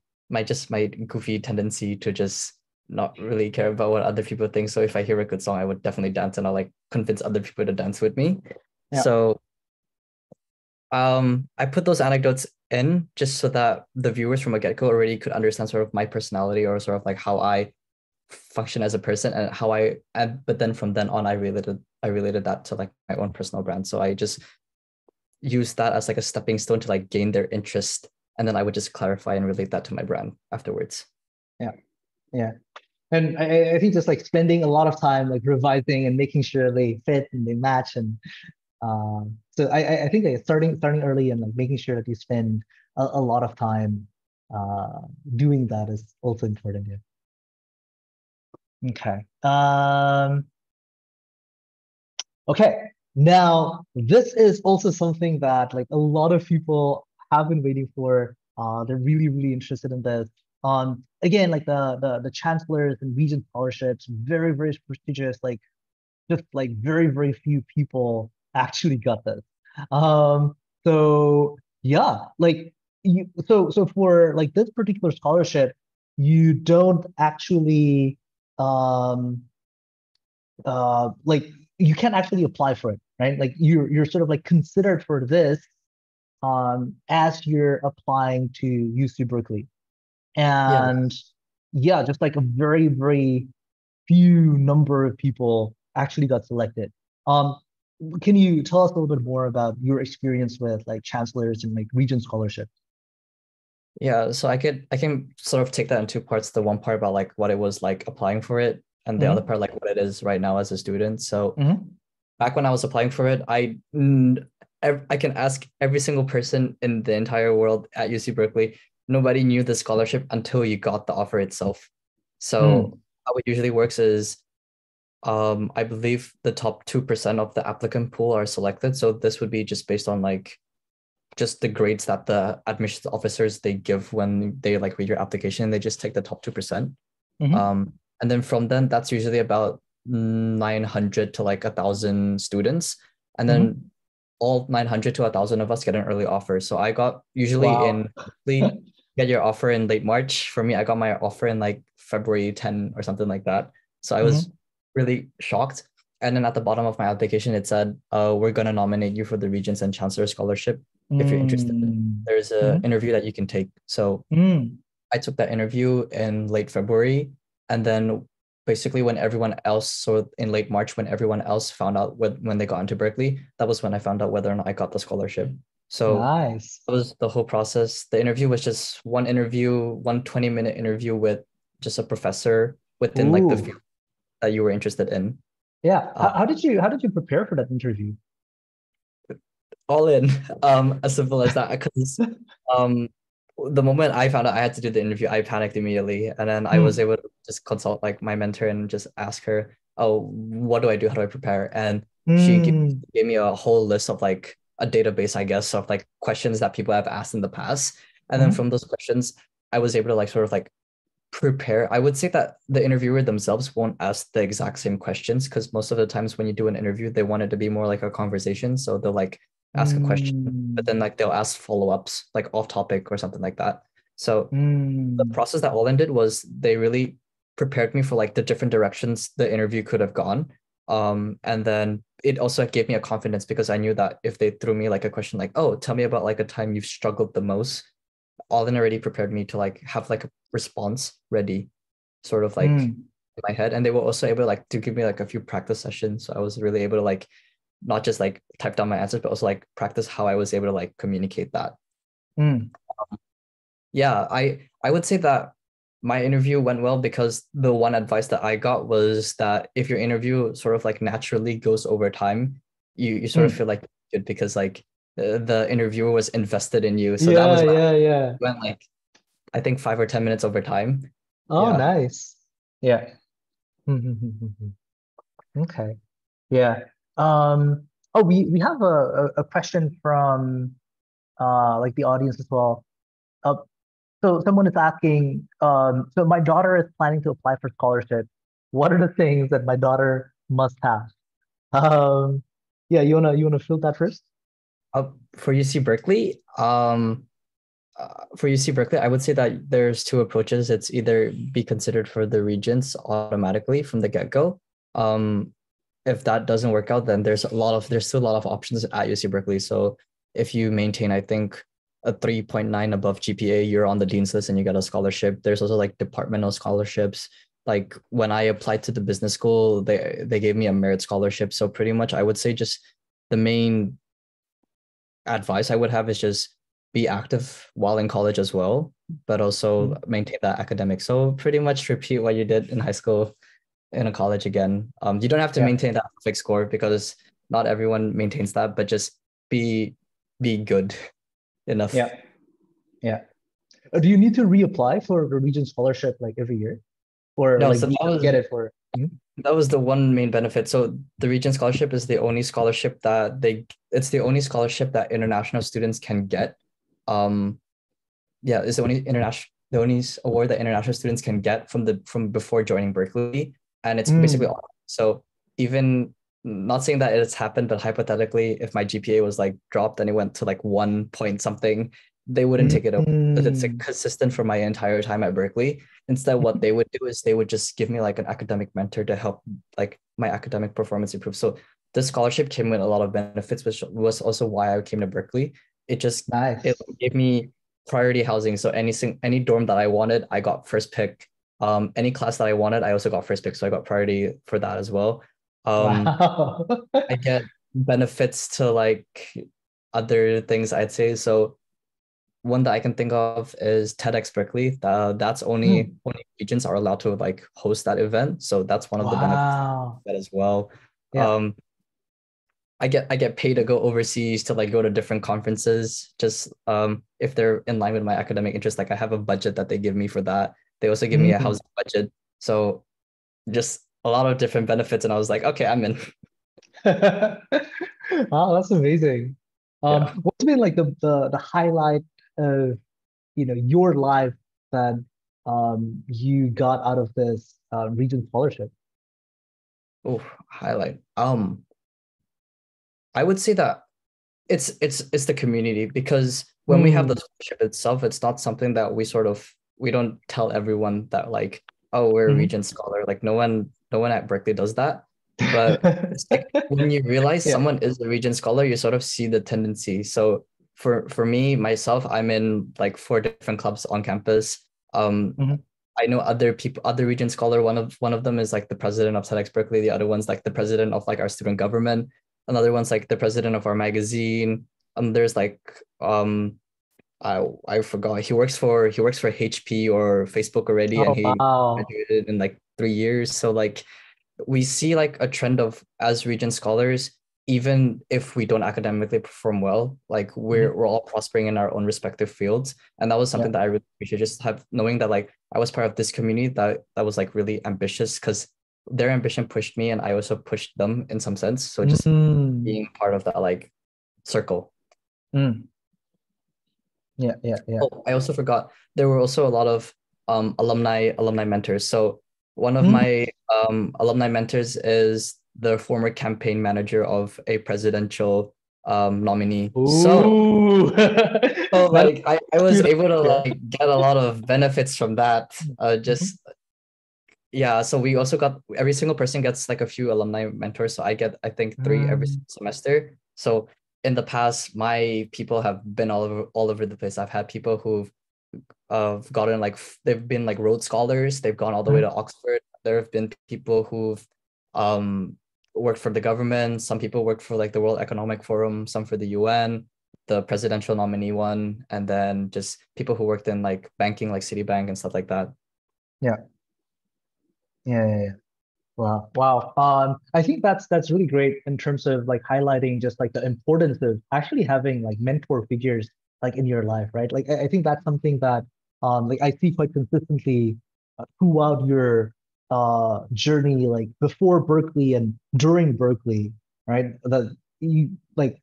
goofy tendency to just not really care about what other people think. So if I hear a good song, I would definitely dance and I'll like convince other people to dance with me. Yeah. So I put those anecdotes in just so that the viewers from a get-go already could understand sort of my personality or sort of like how I function as a person and but then from then on I related that to like my own personal brand. So I just used that as like a stepping stone to like gain their interest, and then I would just clarify and relate that to my brand afterwards. Yeah. And I think just like spending a lot of time like revising and making sure they fit and they match, and so I think like starting early and like making sure that you spend a lot of time doing that is also important. Yeah. Okay. Okay. Now this is also something that like a lot of people have been waiting for. They're really interested in this. Again, like the chancellors and regent scholarships, very prestigious. Like just like very few people actually got this. So yeah, like so for like this particular scholarship, you don't actually like you can't actually apply for it, right? Like you're sort of like considered for this as you're applying to UC Berkeley. And yeah, just like a very few number of people actually got selected. Can you tell us a little bit more about your experience with like chancellors and like regent scholarships? Yeah, so I can sort of take that in two parts. The one part about like what it was like applying for it, and the other part like what it is right now as a student. So back when I was applying for it, I can ask every single person in the entire world at UC Berkeley. Nobody knew the scholarship until you got the offer itself. So how it usually works is I believe the top 2% of the applicant pool are selected. So this would be just based on like just the grades that the admissions officers they give when they like read your application. They just take the top 2%. And then from then that's usually about 900 to like 1,000 students. And then all 900 to 1,000 of us get an early offer. So I got usually get your offer in late March. For me, I got my offer in like February 10 or something like that. So I was really shocked. And then at the bottom of my application, it said, we're going to nominate you for the Regents and Chancellor Scholarship. If you're interested, there's an interview that you can take. So I took that interview in late February. And then basically when everyone else, so in late March, when everyone else found out when they got into Berkeley, that was when I found out whether or not I got the scholarship. So nice. That was the whole process. The interview was just one 20-minute interview with just a professor within like the field that you were interested in. Yeah. How did you prepare for that interview? All in, as simple as that. Because the moment I found out I had to do the interview, I panicked immediately, and then I was able to just consult like my mentor and just ask her, "Oh, what do I do? How do I prepare?" And she gave me a whole list of like a database, I guess, of like questions that people have asked in the past, and then from those questions, I was able to like sort of like prepare. I would say that the interviewer themselves won't ask the exact same questions because most of the times when you do an interview, they want it to be more like a conversation. So they'll like ask a question, but then like they'll ask follow-ups like off topic or something like that. So the process that Allen did was they really prepared me for like the different directions the interview could have gone. And then it also gave me a confidence because I knew that if they threw me like a question like, oh, tell me about like a time you've struggled the most, Alden already prepared me to like have like a response ready sort of like in my head. And they were also able like to give me like a few practice sessions. So I was really able to like not just like type down my answers, but also like practice how I was able to like communicate that. Yeah, I would say that my interview went well because the one advice that I got was that if your interview sort of like naturally goes over time, you sort of feel like good because like the interviewer was invested in you. So that was Yeah. went like I think 5 or 10 minutes over time. Oh, Yeah. nice. Yeah. Okay. Yeah. Oh, we have a question from like the audience as well. Uh, so someone is asking, so my daughter is planning to apply for scholarship. What are the things that my daughter must have? Um, yeah, you wanna fill that first? For UC Berkeley, I would say that there's two approaches. It's either be considered for the Regents automatically from the get-go. If that doesn't work out, then there's still a lot of options at UC Berkeley. So if you maintain, I think, a 3.9 above GPA, you're on the dean's list and you get a scholarship. There's also like departmental scholarships. Like when I applied to the business school, they gave me a merit scholarship. So pretty much I would say just the main advice I would have is just be active while in college as well, but also maintain that academic. So pretty much repeat what you did in high school in a college again. You don't have to maintain that perfect score because not everyone maintains that, but just be good enough. Yeah. Do you need to reapply for the Regent scholarship like every year, or No, like so you just get it for? that was the one main benefit. So the Regent scholarship is the only scholarship that it's the only scholarship that international students can get. It's the only award that international students can get from before joining Berkeley, and it's basically all. So even not saying that it's happened, but hypothetically, if my GPA was like dropped and it went to like 1 point something, they wouldn't take it away because it's like consistent for my entire time at Berkeley. Instead, what they would do is they would just give me like an academic mentor to help like my academic performance improve. So this scholarship came with a lot of benefits, which was also why I came to Berkeley. It just it gave me priority housing. So any dorm that I wanted, I got first pick. Any class that I wanted, I also got first pick. So I got priority for that as well. Wow. I get benefits to like other things, I'd say. So one that I can think of is TEDx Berkeley. That's only Regents are allowed to like host that event. So that's one of the benefits of that as well. Yeah. I get paid to go overseas to like go to different conferences, just if they're in line with my academic interest. Like I have a budget that they give me for that. They also give me a housing budget. So just a lot of different benefits. And I was like, okay, I'm in. Wow, that's amazing. Yeah. What's been like the highlight of your life that you got out of this Regent scholarship? Oh, highlight. I would say that it's the community, because when we have the scholarship itself, it's not something that we don't tell everyone that like, oh, we're a Regent scholar. Like no one at Berkeley does that. But it's like when you realize someone is a Regent scholar, you sort of see the tendency. So for me, myself, I'm in like 4 different clubs on campus. I know other people, other Regent scholar. One of them is like the president of TEDx Berkeley. The other one's like the president of like our student government. Another one's like the president of our magazine. There's like I forgot. He works for HP or Facebook already, and he graduated in like 3 years. So like we see like a trend of, as Regent scholars, even if we don't academically perform well, like we're all prospering in our own respective fields. And that was something that I really appreciate, just knowing that like I was part of this community that was like really ambitious, because their ambition pushed me and I also pushed them in some sense. So just being part of that like circle. Yeah. Oh, I also forgot, there were also a lot of alumni mentors. So one of my alumni mentors is the former campaign manager of a presidential nominee. So like I was able to like get a lot of benefits from that. So we also got, every single person gets like a few alumni mentors. So I get, I think, 3 every semester. So in the past, my people have been all over the place. I've had people who've gotten like, they've been like Rhodes Scholars. They've gone all the way to Oxford. There have been people who've worked for the government. Some people worked for like the World Economic Forum, some for the UN, the presidential nominee one, and then just people who worked in like banking, like Citibank and stuff like that. Yeah. Wow. Wow. I think that's really great in terms of like highlighting just like the importance of actually having like mentor figures like in your life, right? Like I think that's something that like I see quite consistently throughout your journey, like before Berkeley and during Berkeley, right? That you like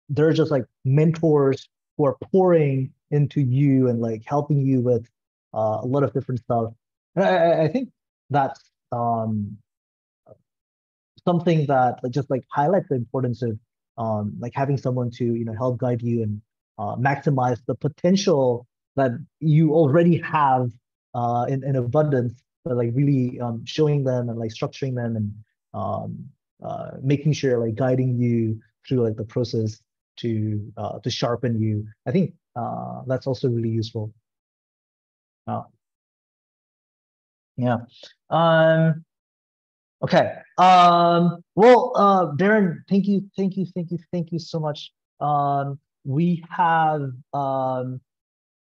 there are just like mentors who are pouring into you and like helping you with a lot of different stuff. And I think that's um something that like, just like highlights the importance of like having someone to help guide you and maximize the potential that you already have in abundance, but like really showing them and like structuring them and um, making sure like guiding you through like the process to sharpen you. I think that's also really useful. Uh, yeah. Um, Okay. Well, Darren, thank you so much. We have a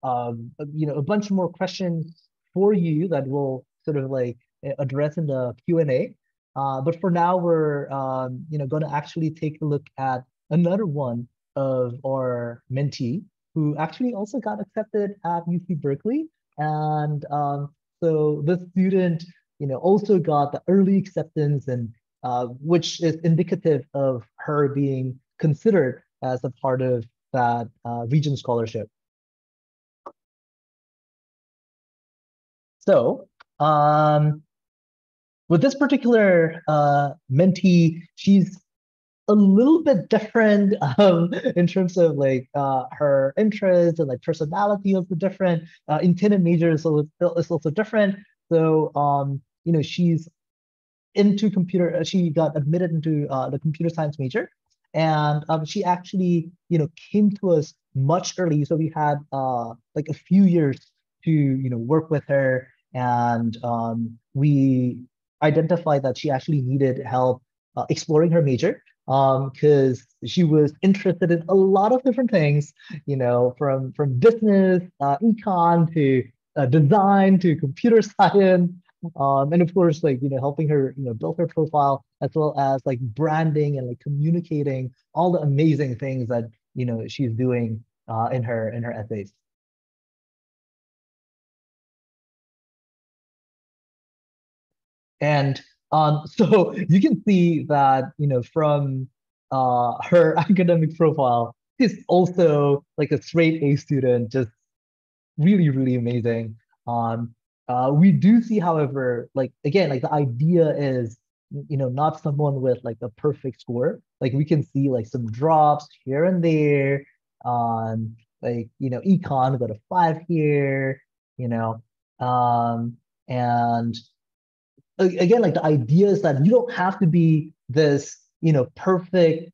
bunch more questions for you that we'll sort of like address in the Q&A. But for now, we're going to actually take a look at another one of our mentee who actually also got accepted at UC Berkeley, and so this student also got the early acceptance, and which is indicative of her being considered as a part of that Regent scholarship. So with this particular mentee, she's a little bit different in terms of like her interests and like personality also different. Intended major is also different. So she's into computer. She got admitted into the computer science major, and she actually came to us much early. So we had like a few years to work with her, and we identified that she actually needed help exploring her major because she was interested in a lot of different things, from business, econ to design to computer science, and of course, like helping her build her profile as well as like branding and like communicating all the amazing things that she's doing in her essays. And so you can see that from her academic profile, she's also like a straight A student, just really, really amazing. We do see, however, like again, like the idea is, not someone with like a perfect score. Like we can see like some drops here and there. Like econ got a 5 here, you know, and again, like the idea is that you don't have to be this, perfect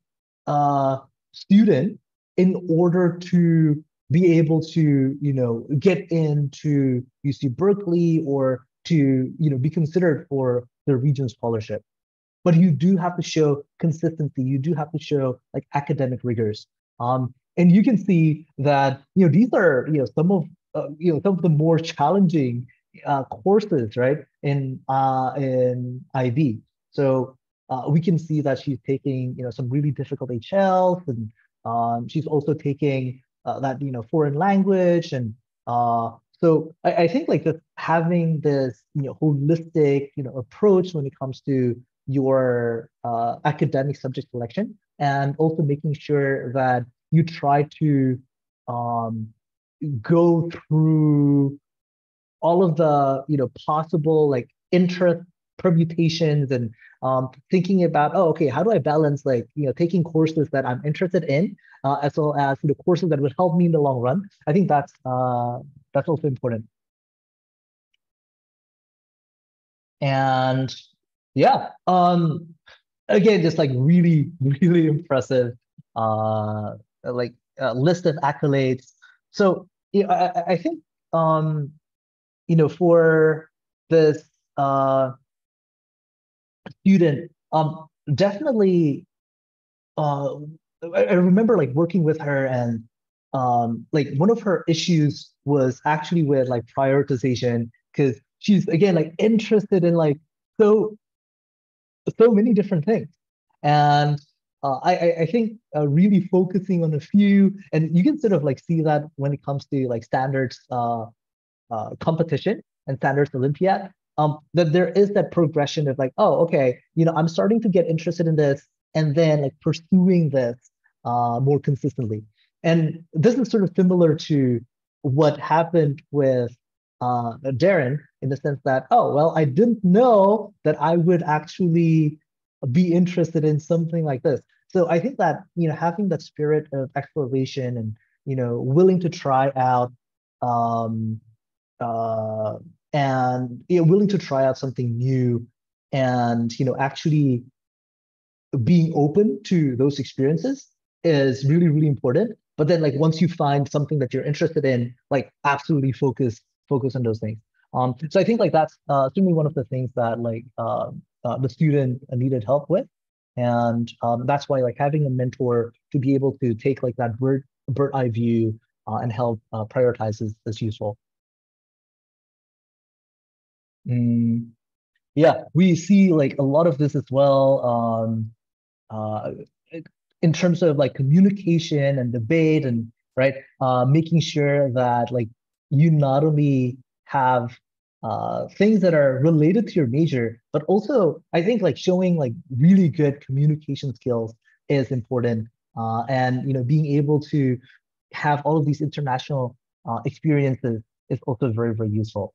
student in order to be able to, get into UC Berkeley or to, be considered for the Regent scholarship. But you do have to show consistency. You do have to show like academic rigors. And you can see that, these are, some of the more challenging courses, right, in IB. So we can see that she's taking, some really difficult HLs, and she's also taking that, foreign language. And so I think like just having this, holistic, approach when it comes to your academic subject selection, and also making sure that you try to go through all of the possible like interest permutations, and thinking about, oh, okay, how do I balance like taking courses that I'm interested in as well as the courses that would help me in the long run. I think that's also important. And yeah, again, just like really, really impressive list of accolades. So I think for this student, definitely I remember like working with her, and like one of her issues was actually with like prioritization, because she's again like interested in like so so many different things. And I think really focusing on a few, and you can sort of like see that when it comes to like standards competition and standards Olympiad, that there is that progression of like, oh, okay, I'm starting to get interested in this, and then like pursuing this more consistently. And this is sort of similar to what happened with Darren, in the sense that, oh, well, I didn't know that I would actually be interested in something like this. So I think that, having that spirit of exploration and, willing to try out um, uh, and willing to try out something new, and actually being open to those experiences is really, really important. But then like once you find something that you're interested in, like absolutely focus on those things. So I think like that's certainly one of the things that like the student needed help with. And that's why like having a mentor to be able to take like that bird eye view and help prioritize is useful. Yeah, we see like a lot of this as well. Uh, in terms of like communication and debate, and right, making sure that like you not only have things that are related to your major, but also I think like showing like really good communication skills is important, and being able to have all of these international experiences is also very, very useful.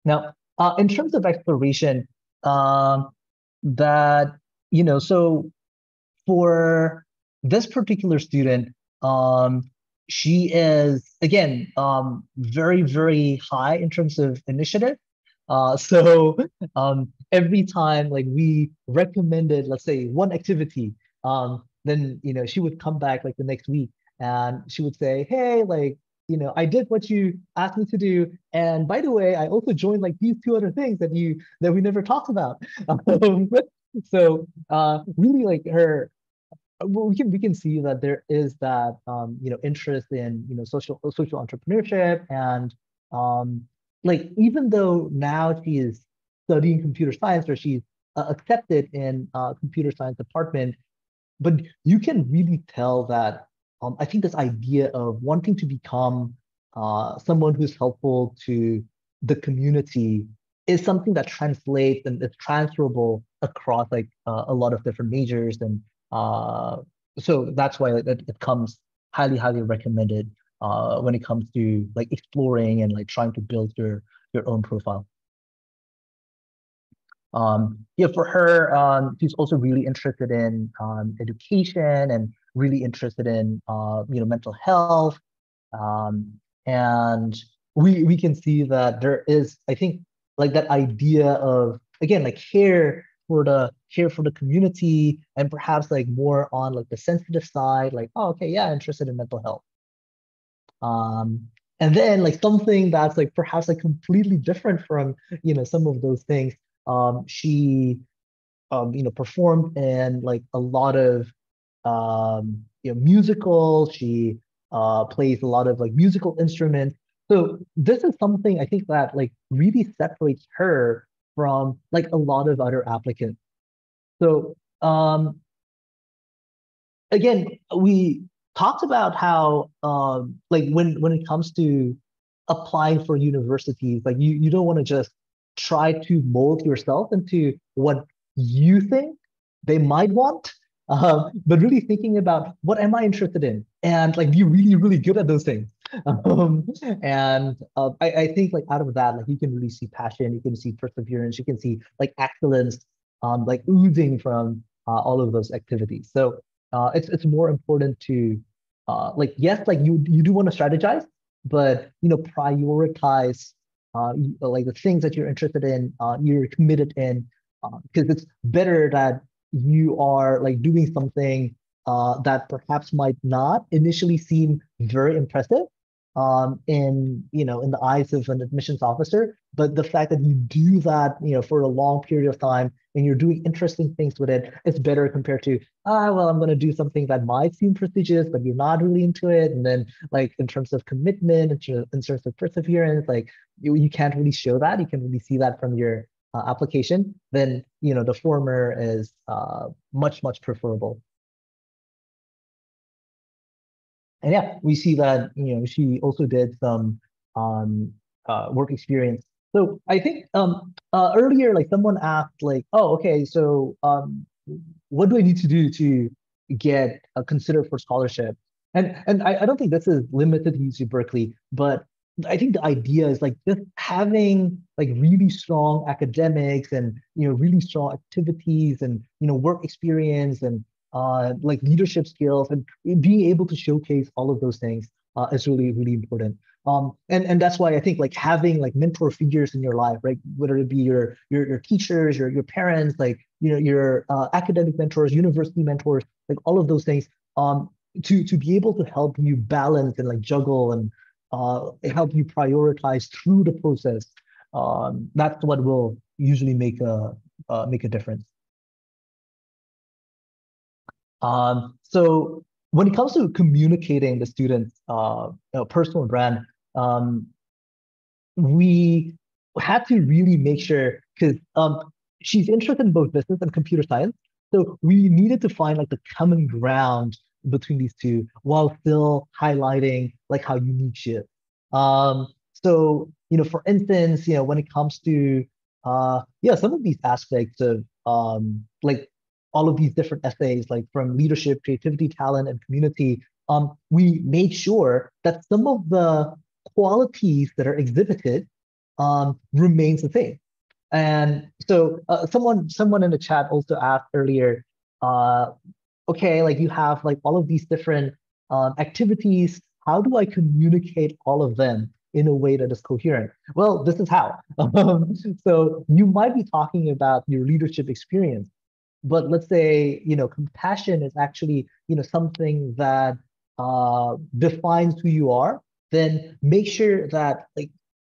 Now, in terms of exploration, that so for this particular student, she is again very, very high in terms of initiative. So every time like we recommended, let's say, one activity, then she would come back like the next week and she would say, hey, like I did what you asked me to do, and by the way, I also joined like these two other things that we never talked about. So really like her, well, we can see that there is that interest in social entrepreneurship, and like even though now she is studying computer science, or she's accepted in computer science department, but you can really tell that I think this idea of wanting to become someone who's helpful to the community is something that translates and is transferable across like a lot of different majors. And so that's why it comes highly, highly recommended when it comes to like exploring and like trying to build your own profile. Yeah, for her, she's also really interested in education, and really interested in mental health, and we can see that there is, I think, like that idea of, again, like care for the community, and perhaps like more on like the sensitive side, like, oh, okay, yeah, interested in mental health. And then like something that's like perhaps like completely different from some of those things. She performed in like a lot of musicals. She plays a lot of like musical instruments. So this is something I think that like really separates her from like a lot of other applicants. So again, we talked about how like when it comes to applying for universities, like you don't want to just try to mold yourself into what you think they might want, but really thinking about what am I interested in, and like be really, really good at those things. And I think like out of that, like you can really see passion, you can see perseverance, you can see like excellence, like oozing from all of those activities. So it's more important to like, yes, like you do want to strategize, but prioritize like the things that you're interested in, you're committed in, because it's better that you are like doing something that perhaps might not initially seem very impressive in the eyes of an admissions officer, but the fact that you do that for a long period of time, and you're doing interesting things with it, it's better compared to well, I'm going to do something that might seem prestigious but you're not really into it. And then like in terms of commitment, in terms of perseverance, like you can't really show that. You can really see that from your application, then the former is much preferable. And yeah, we see that she also did some work experience. So I think earlier, like someone asked, like, oh, okay, so what do I need to do to get considered for scholarship? And I don't think this is limited to UC Berkeley, but I think the idea is like just having like really strong academics and really strong activities and work experience and like leadership skills and being able to showcase all of those things is really important. And that's why I think like having like mentor figures in your life, right? Whether it be your teachers, your parents, like your academic mentors, university mentors, like all of those things, to be able to help you balance and like juggle and help you prioritize through the process. That's what will usually make a difference. So when it comes to communicating the students' personal brand, we had to really make sure, because she's interested in both business and computer science. So we needed to find like the common ground between these two while still highlighting like how unique she is. So, for instance, when it comes to some of these aspects of like all of these different essays, like from leadership, creativity, talent, and community, we made sure that some of the qualities that are exhibited remains the same. And so someone in the chat also asked earlier, okay, like you have like all of these different activities. How do I communicate all of them in a way that is coherent? Well, this is how. So you might be talking about your leadership experience, but let's say, compassion is actually, something that defines who you are. Then make sure that like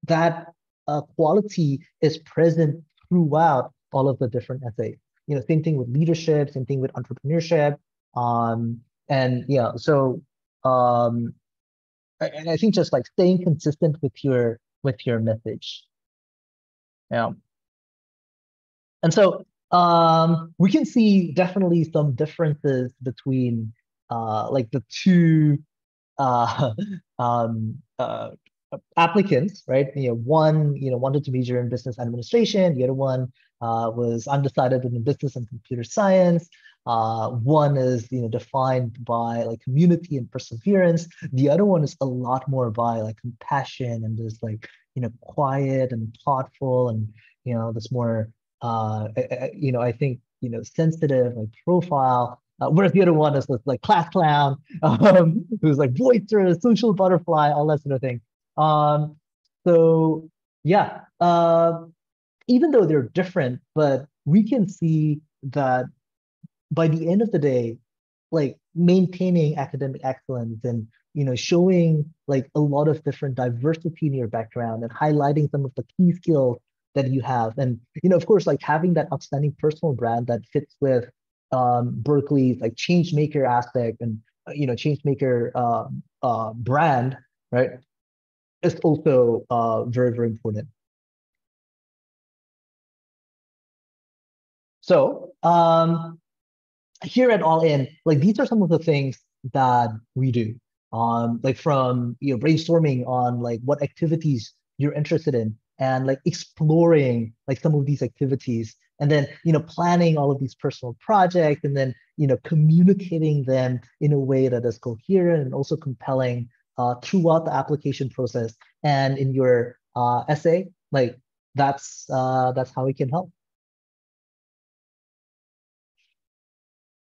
that quality is present throughout all of the different essays. Same thing with leadership, same thing with entrepreneurship. And yeah, so I think just like staying consistent with your message. Yeah. And so we can see definitely some differences between like the two applicants, right? One wanted to major in business administration. The other one was undecided in business and computer science. One is defined by like community and perseverance. The other one is a lot more by like compassion and just like quiet and thoughtful and this more I think sensitive like profile. Whereas the other one is like class clown, who's like boisterous, social butterfly, all that sort of thing. So yeah, even though they're different, but we can see that by the end of the day, like maintaining academic excellence and showing like a lot of different diversity in your background and highlighting some of the key skills that you have, and of course like having that outstanding personal brand that fits with Berkeley's like change maker aspect and change maker brand, right? Is also very important. So here at All In, like these are some of the things that we do. Like from brainstorming on like what activities you're interested in and like exploring like some of these activities, and then planning all of these personal projects, and then communicating them in a way that is coherent and also compelling throughout the application process and in your essay. Like that's how we can help.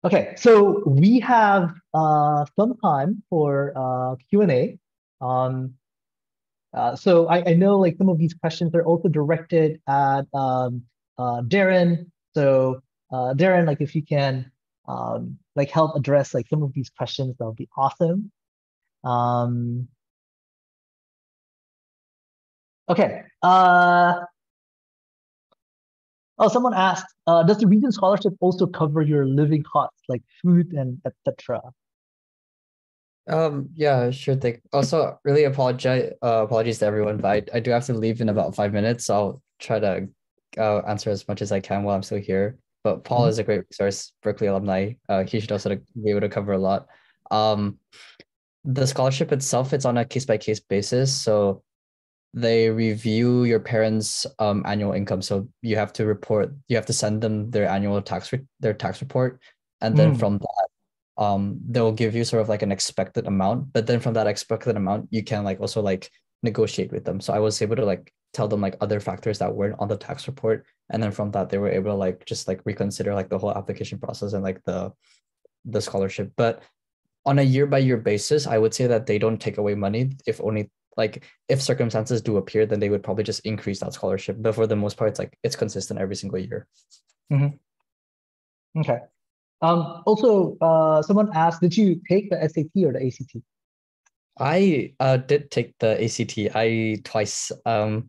Okay, so we have some time for Q&A. So I know like some of these questions are also directed at Darren. So Darren, like if you can like help address like some of these questions, that would be awesome. Okay. Oh, someone asked, does the Regent Scholarship also cover your living costs like food and etc.? Yeah, sure thing. Also, really apologies to everyone, but I do have to leave in about 5 minutes, so I'll try to answer as much as I can while I'm still here. But Paul is a great resource, Berkeley alumni. He should also be able to cover a lot. The scholarship itself, it's on a case-by-case basis. So they review your parents' annual income. So you have to send them their annual tax report. And then from that, they'll give you sort of like an expected amount. But then from that expected amount, you can like also like negotiate with them. So I was able to like tell them like other factors that weren't on the tax report. And then from that, they were able to like just like reconsider like the whole application process and like the scholarship. But on a year-by-year basis, I would say that they don't take away money. If only like if circumstances do appear, then they would probably just increase that scholarship. But for the most part, it's like it's consistent every single year. Okay. Also, someone asked, did you take the SAT or the ACT? I did take the ACT. I twice.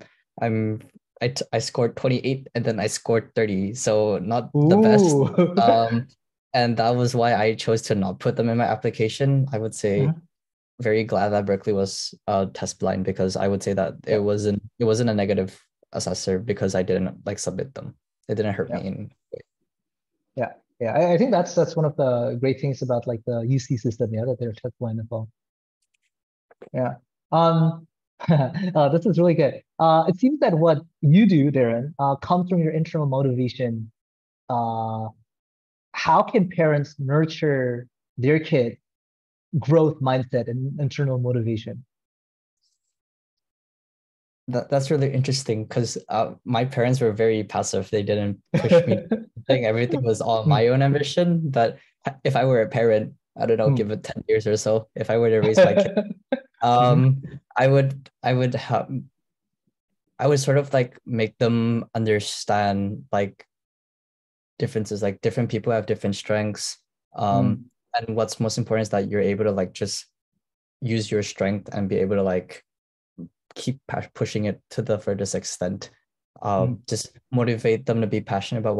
I scored 28 and then I scored 30. So not the best. And that was why I chose to not put them in my application. I would say very glad that Berkeley was test blind, because I would say that it wasn't a negative assessor because I didn't like submit them. It didn't hurt me in a way. Yeah. I think that's one of the great things about like the UC system, that they're test blind as well. Yeah. This is really good. It seems that what you do, Darren, comes from your internal motivation. How can parents nurture their kid growth mindset and internal motivation? That's really interesting, because my parents were very passive. They didn't push me. Everything was all my own ambition. But if I were a parent, I don't know, give it 10 years or so, if I were to raise my kid, I would sort of like make them understand like differences, like different people have different strengths. And what's most important is that you're able to like just use your strength and be able to like keep pushing it to the furthest extent. Just motivate them to be passionate about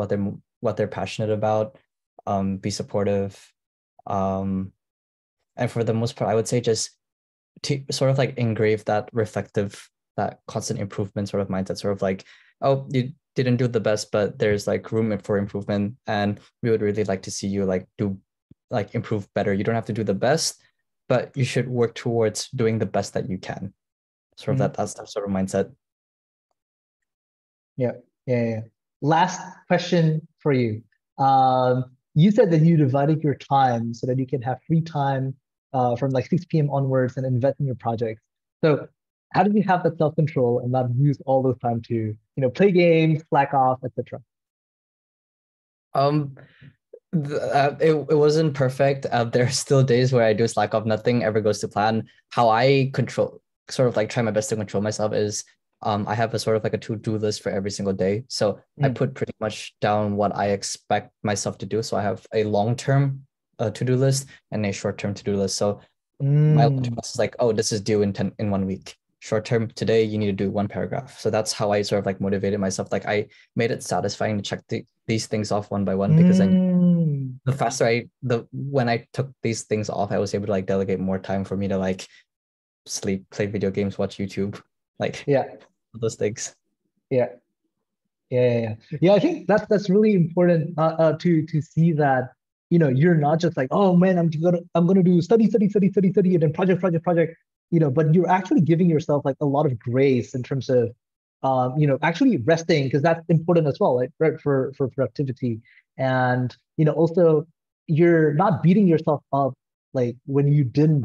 what they're passionate about. Be supportive. And for the most part, I would say just to sort of like engrave that constant improvement sort of mindset, sort of like, oh, you didn't do the best, but there's like room for improvement, and we would really like to see you like improve better. You don't have to do the best, but you should work towards doing the best that you can. Sort of that's that sort of mindset. Yeah. Last question for you. You said that you divided your time so that you can have free time from like 6 p.m. onwards and invest in your projects. So how did you have that self-control and not use all those time to, play games, slack off, etc.? It wasn't perfect. There are still days where I do slack off. Nothing ever goes to plan. How I sort of like try my best to control myself is I have a sort of like a to-do list for every single day. So I put pretty much down what I expect myself to do. So I have a long-term to-do list and a short-term to-do list. So my long-term list is like, oh, this is due in 1 week. Short-term, today you need to do 1 paragraph. So that's how I sort of like motivated myself. Like I made it satisfying to check these things off one by one, because then the faster when I took these things off, I was able to like delegate more time for me to like sleep, play video games, watch YouTube, like those things. Yeah. I think that's really important to see that you're not just like, oh man, I'm gonna do study and then project, but you're actually giving yourself like a lot of grace in terms of actually resting, because that's important as well, right, for productivity. And also you're not beating yourself up like when you didn't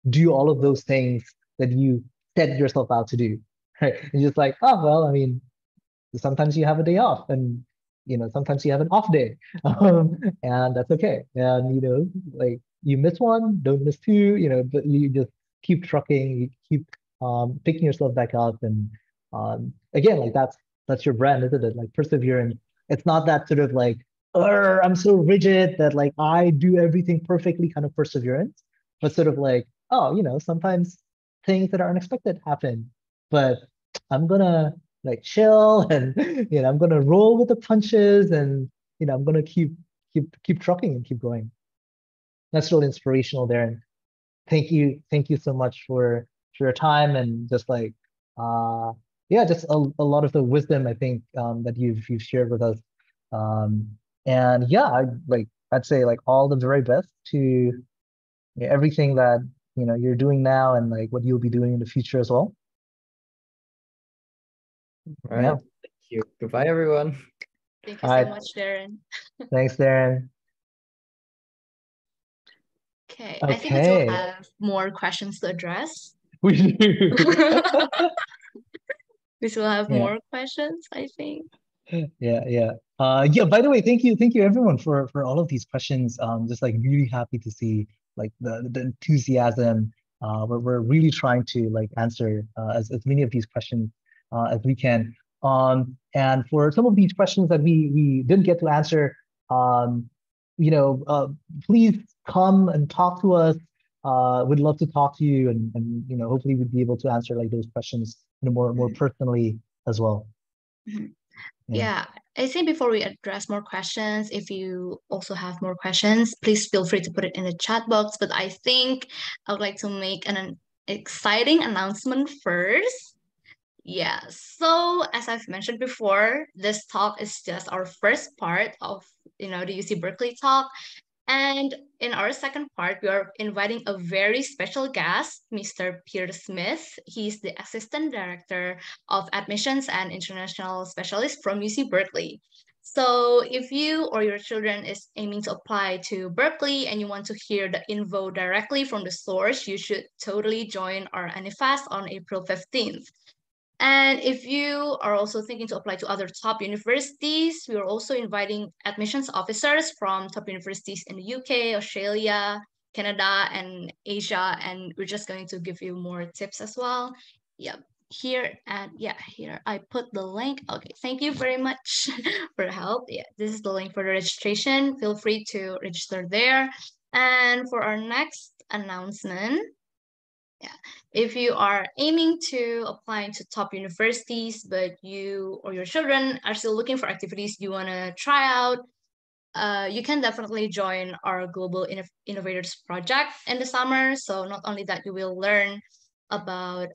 do all of those things that you set yourself out to do, right? And just like, oh well, I mean, sometimes you have a day off, and sometimes you have an off day, and that's okay. And like you miss one, don't miss two, but you just keep trucking, you keep picking yourself back up. And again, like that's your brand, isn't it? Like perseverance. It's not that sort of like, I'm so rigid that like I do everything perfectly kind of perseverance, but sort of like, oh, sometimes things that are unexpected happen, but I'm gonna like chill, and I'm gonna roll with the punches, and I'm gonna keep trucking and keep going. That's really inspirational, Darren. Thank you so much for your time, and just like yeah, just a lot of the wisdom I think that you've shared with us. And yeah, I'd say like all the very best to everything that you're doing now and like what you'll be doing in the future as well. All right. Yeah. Thank you. Goodbye, everyone. Thank you All so right. much, Darren. Thanks, Darren. Okay, I think we still Okay. have more questions to address. We do. We still have Yeah. more questions, I think. Yeah. Yeah, by the way, thank you everyone for all of these questions. Just like really happy to see like the enthusiasm. We're really trying to like answer as many of these questions as we can. And for some of these questions that we didn't get to answer, um, please come and talk to us. We'd love to talk to you and hopefully we'd be able to answer like those questions more personally as well. Mhm. Yeah. Yeah, I think before we address more questions, if you also have more questions, please feel free to put it in the chat box. But I think I would like to make an exciting announcement first. Yeah, so as I've mentioned before, this talk is just our first part of the UC Berkeley talk. And in our second part, we are inviting a very special guest, Mr. Peter Smith. He's the Assistant Director of Admissions and International Specialist from UC Berkeley. So if you or your children is aiming to apply to Berkeley and you want to hear the info directly from the source, you should totally join our Anifast on April 15th. And if you are also thinking to apply to other top universities, we are also inviting admissions officers from top universities in the UK, Australia, Canada, and Asia. And we're just going to give you more tips as well. Yep. Here I put the link. Okay, thank you very much for help. Yeah, this is the link for the registration. Feel free to register there. And for our next announcement, yeah, if you are aiming to apply to top universities, but you or your children are still looking for activities you want to try out, you can definitely join our Global Innovators Project in the summer. So not only that, you will learn about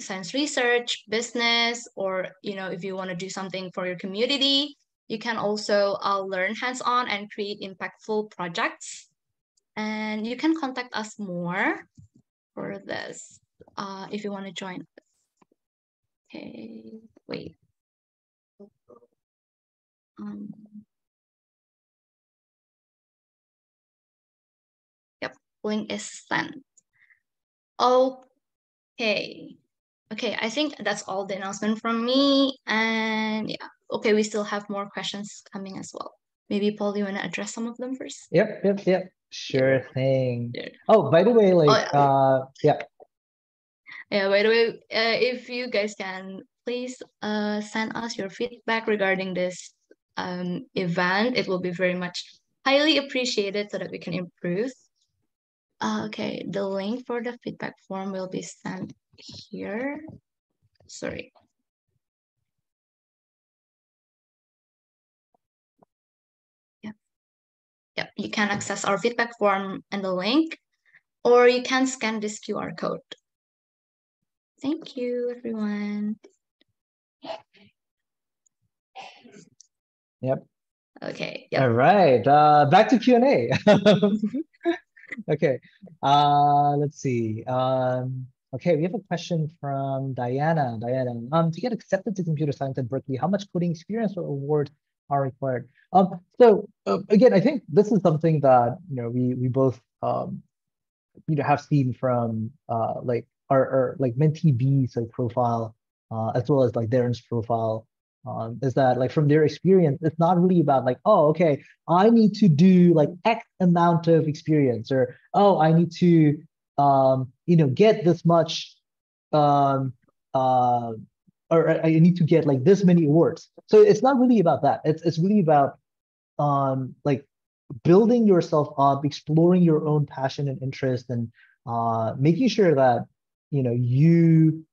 science research, business, or if you want to do something for your community, you can also learn hands-on and create impactful projects. And you can contact us more for this if you want to join us. Okay, wait. Yep, link is sent. Okay. Okay, I think that's all the announcement from me. And yeah, okay, we still have more questions coming as well. Maybe Paul, you want to address some of them first? Yep. Sure thing. Yeah. Oh, by the way, like, yeah. Yeah, by the way, if you guys can please send us your feedback regarding this event, it will be very much highly appreciated so that we can improve. Okay, the link for the feedback form will be sent here. Sorry. Yep, you can access our feedback form and the link, or you can scan this QR code. Thank you, everyone. Yep. Okay. Yep. All right. Back to Q&A. Okay. Let's see. Okay, we have a question from Diana. To get accepted to computer science at Berkeley, how much coding experience or awards are required? So again, I think this is something that we both have seen from like our like mentee B's like profile, as well as like Darren's profile. Is that like from their experience, it's not really about like, oh, okay, I need to do like X amount of experience, or oh, I need to get this much or I need to get like this many awards. So it's not really about that. It's really about like building yourself up, exploring your own passion and interest, and making sure that you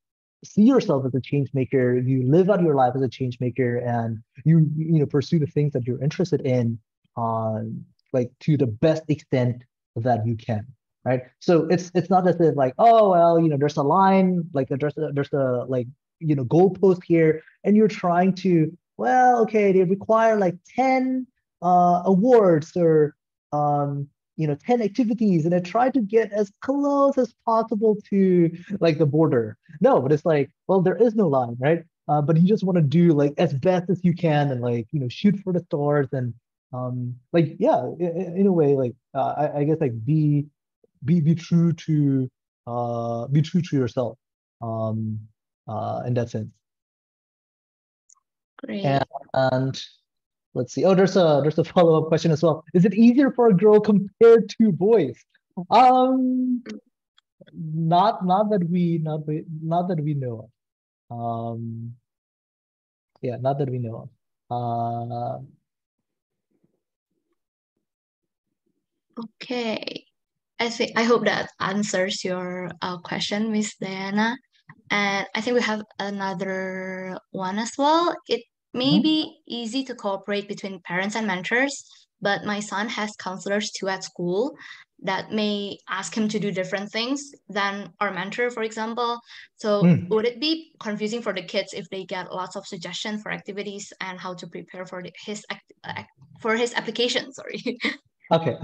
see yourself as a change maker, you live out your life as a change maker, and you pursue the things that you're interested in like to the best extent that you can, right? So it's not as if like, oh well, there's a line, like there's a like goalpost here, and you're trying to, well, okay, they require like 10 awards or 10 activities, and I try to get as close as possible to like the border. No, but it's like, well, there is no line, right? But you just want to do like as best as you can and like shoot for the stars and like yeah, in a way, like I guess like be true to yourself in that sense. Great. And let's see. Oh, there's a follow-up question as well. Is it easier for a girl compared to boys? Not that we know of. Yeah, not that we know of. Okay. I hope that answers your question, Miss Diana. And I think we have another one as well. It may be easy to cooperate between parents and mentors, but my son has counselors too at school that may ask him to do different things than our mentor, for example. So would it be confusing for the kids if they get lots of suggestions for activities and how to prepare for his application? Sorry. Okay.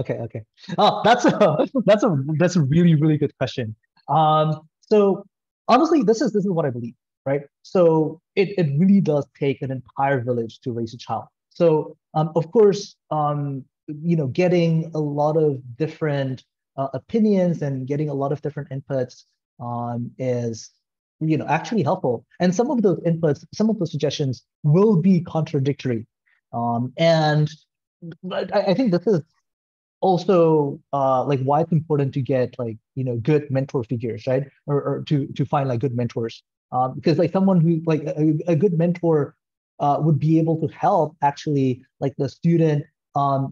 Oh, that's a really, really good question. So honestly, this is what I believe, right? So it really does take an entire village to raise a child. So of course, getting a lot of different opinions and getting a lot of different inputs is actually helpful. And some of those inputs, some of those suggestions will be contradictory. And I think this is also like why it's important to get like good mentor figures, right? Or to find like good mentors, because like someone who like a good mentor would be able to help actually like the student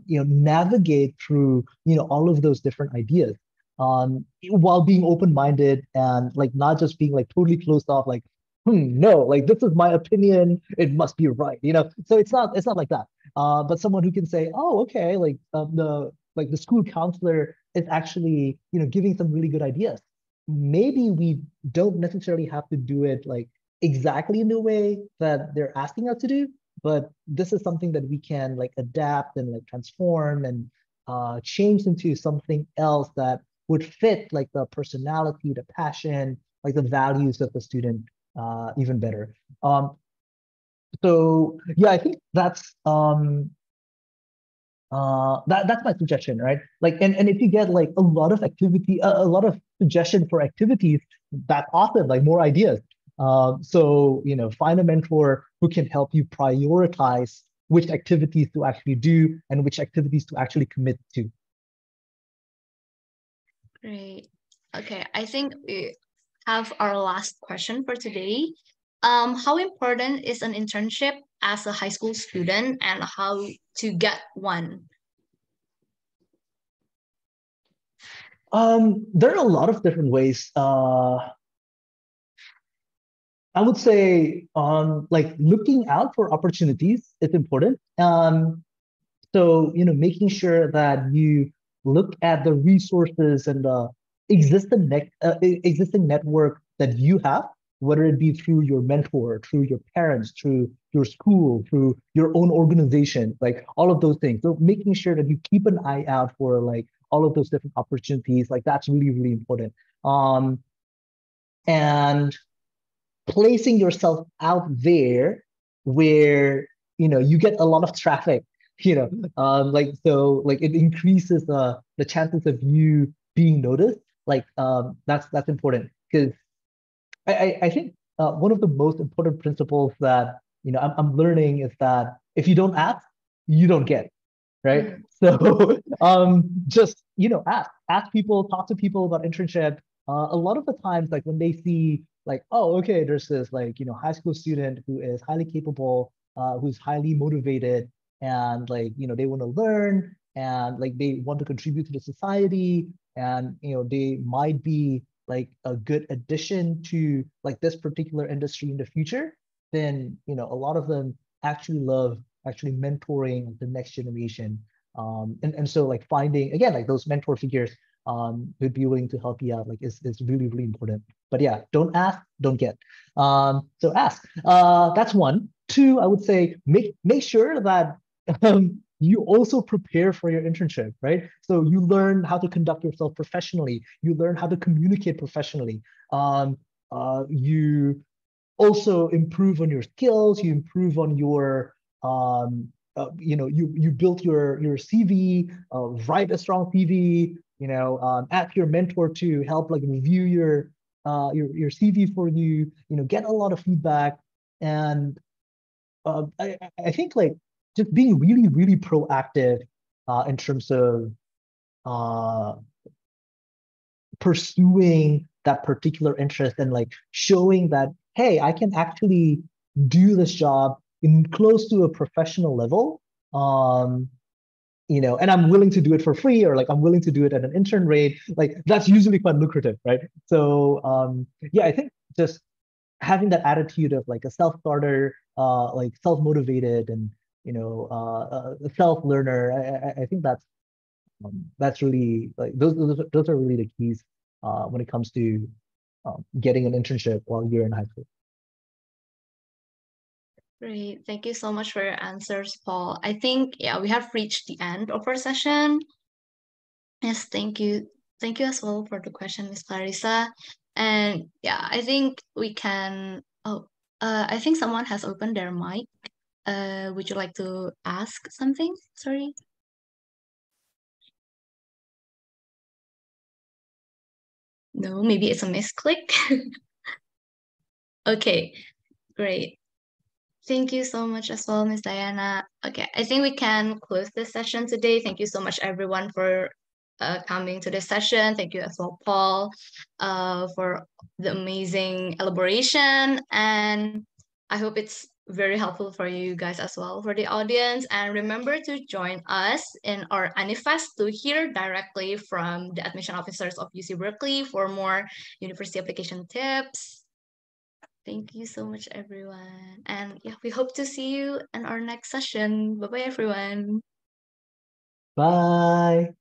navigate through all of those different ideas while being open-minded and like not just being like totally closed off, like no, like this is my opinion, it must be right, so it's not like that. But someone who can say, oh, okay, like the school counselor is actually giving some really good ideas. Maybe we don't necessarily have to do it like exactly in the way that they're asking us to do, but this is something that we can like adapt and like transform and change into something else that would fit like the personality, the passion, like the values of the student even better. So yeah, I think that's that's my suggestion, right? Like, and if you get like a lot of activity, a lot of suggestion for activities, that's awesome, like more ideas. So find a mentor who can help you prioritize which activities to actually do and which activities to actually commit to. Great. Okay, I think we have our last question for today. How important is an internship as a high school student and how to get one? There are a lot of different ways. I would say like looking out for opportunities is important. So making sure that you look at the resources and the existing network that you have, whether it be through your mentor, through your parents, through your school, through your own organization, like all of those things. So making sure that you keep an eye out for like all of those different opportunities, like that's really, really important. And placing yourself out there where you get a lot of traffic, like so like it increases the chances of you being noticed. Like that's important because I think one of the most important principles that I'm learning is that if you don't ask, you don't get, right? So just ask people, talk to people about internship. A lot of the times, like when they see like, oh, okay, there's this like high school student who is highly capable, who's highly motivated, and like they want to learn and like they want to contribute to the society, and they might be like a good addition to like this particular industry in the future. Then a lot of them actually love actually mentoring the next generation. And so like finding again like those mentor figures who'd be willing to help you out, like is really, really important. But yeah, don't ask, don't get. So ask. That's one. Two, I would say make sure that you also prepare for your internship, right? So you learn how to conduct yourself professionally. You learn how to communicate professionally. You also improve on your skills. You improve on your you built your CV, write a strong CV, ask your mentor to help like review your CV for you, get a lot of feedback. And I think like just being really, really proactive in terms of pursuing that particular interest and like showing that, hey, I can actually do this job in close to a professional level. And I'm willing to do it for free, or like I'm willing to do it at an intern rate. Like that's usually quite lucrative, right? So yeah, I think just having that attitude of like a self-starter, like self-motivated, and a self-learner. I think that's really like those are really the keys when it comes to getting an internship while you're in high school. Great. Thank you so much for your answers, Paul. I think, yeah, we have reached the end of our session. Yes, thank you. Thank you as well for the question, Ms. Clarissa. And yeah, I think we can, I think someone has opened their mic. Would you like to ask something? Sorry. No, maybe it's a misclick. Okay, great. Thank you so much as well, Ms. Diana. Okay, I think we can close this session today. Thank you so much, everyone, for coming to this session. Thank you as well, Paul, for the amazing elaboration. And I hope it's very helpful for you guys as well, for the audience. And remember to join us in our Anifest to hear directly from the admission officers of UC Berkeley for more university application tips. Thank you so much, everyone. And yeah, we hope to see you in our next session. Bye-bye, everyone. Bye.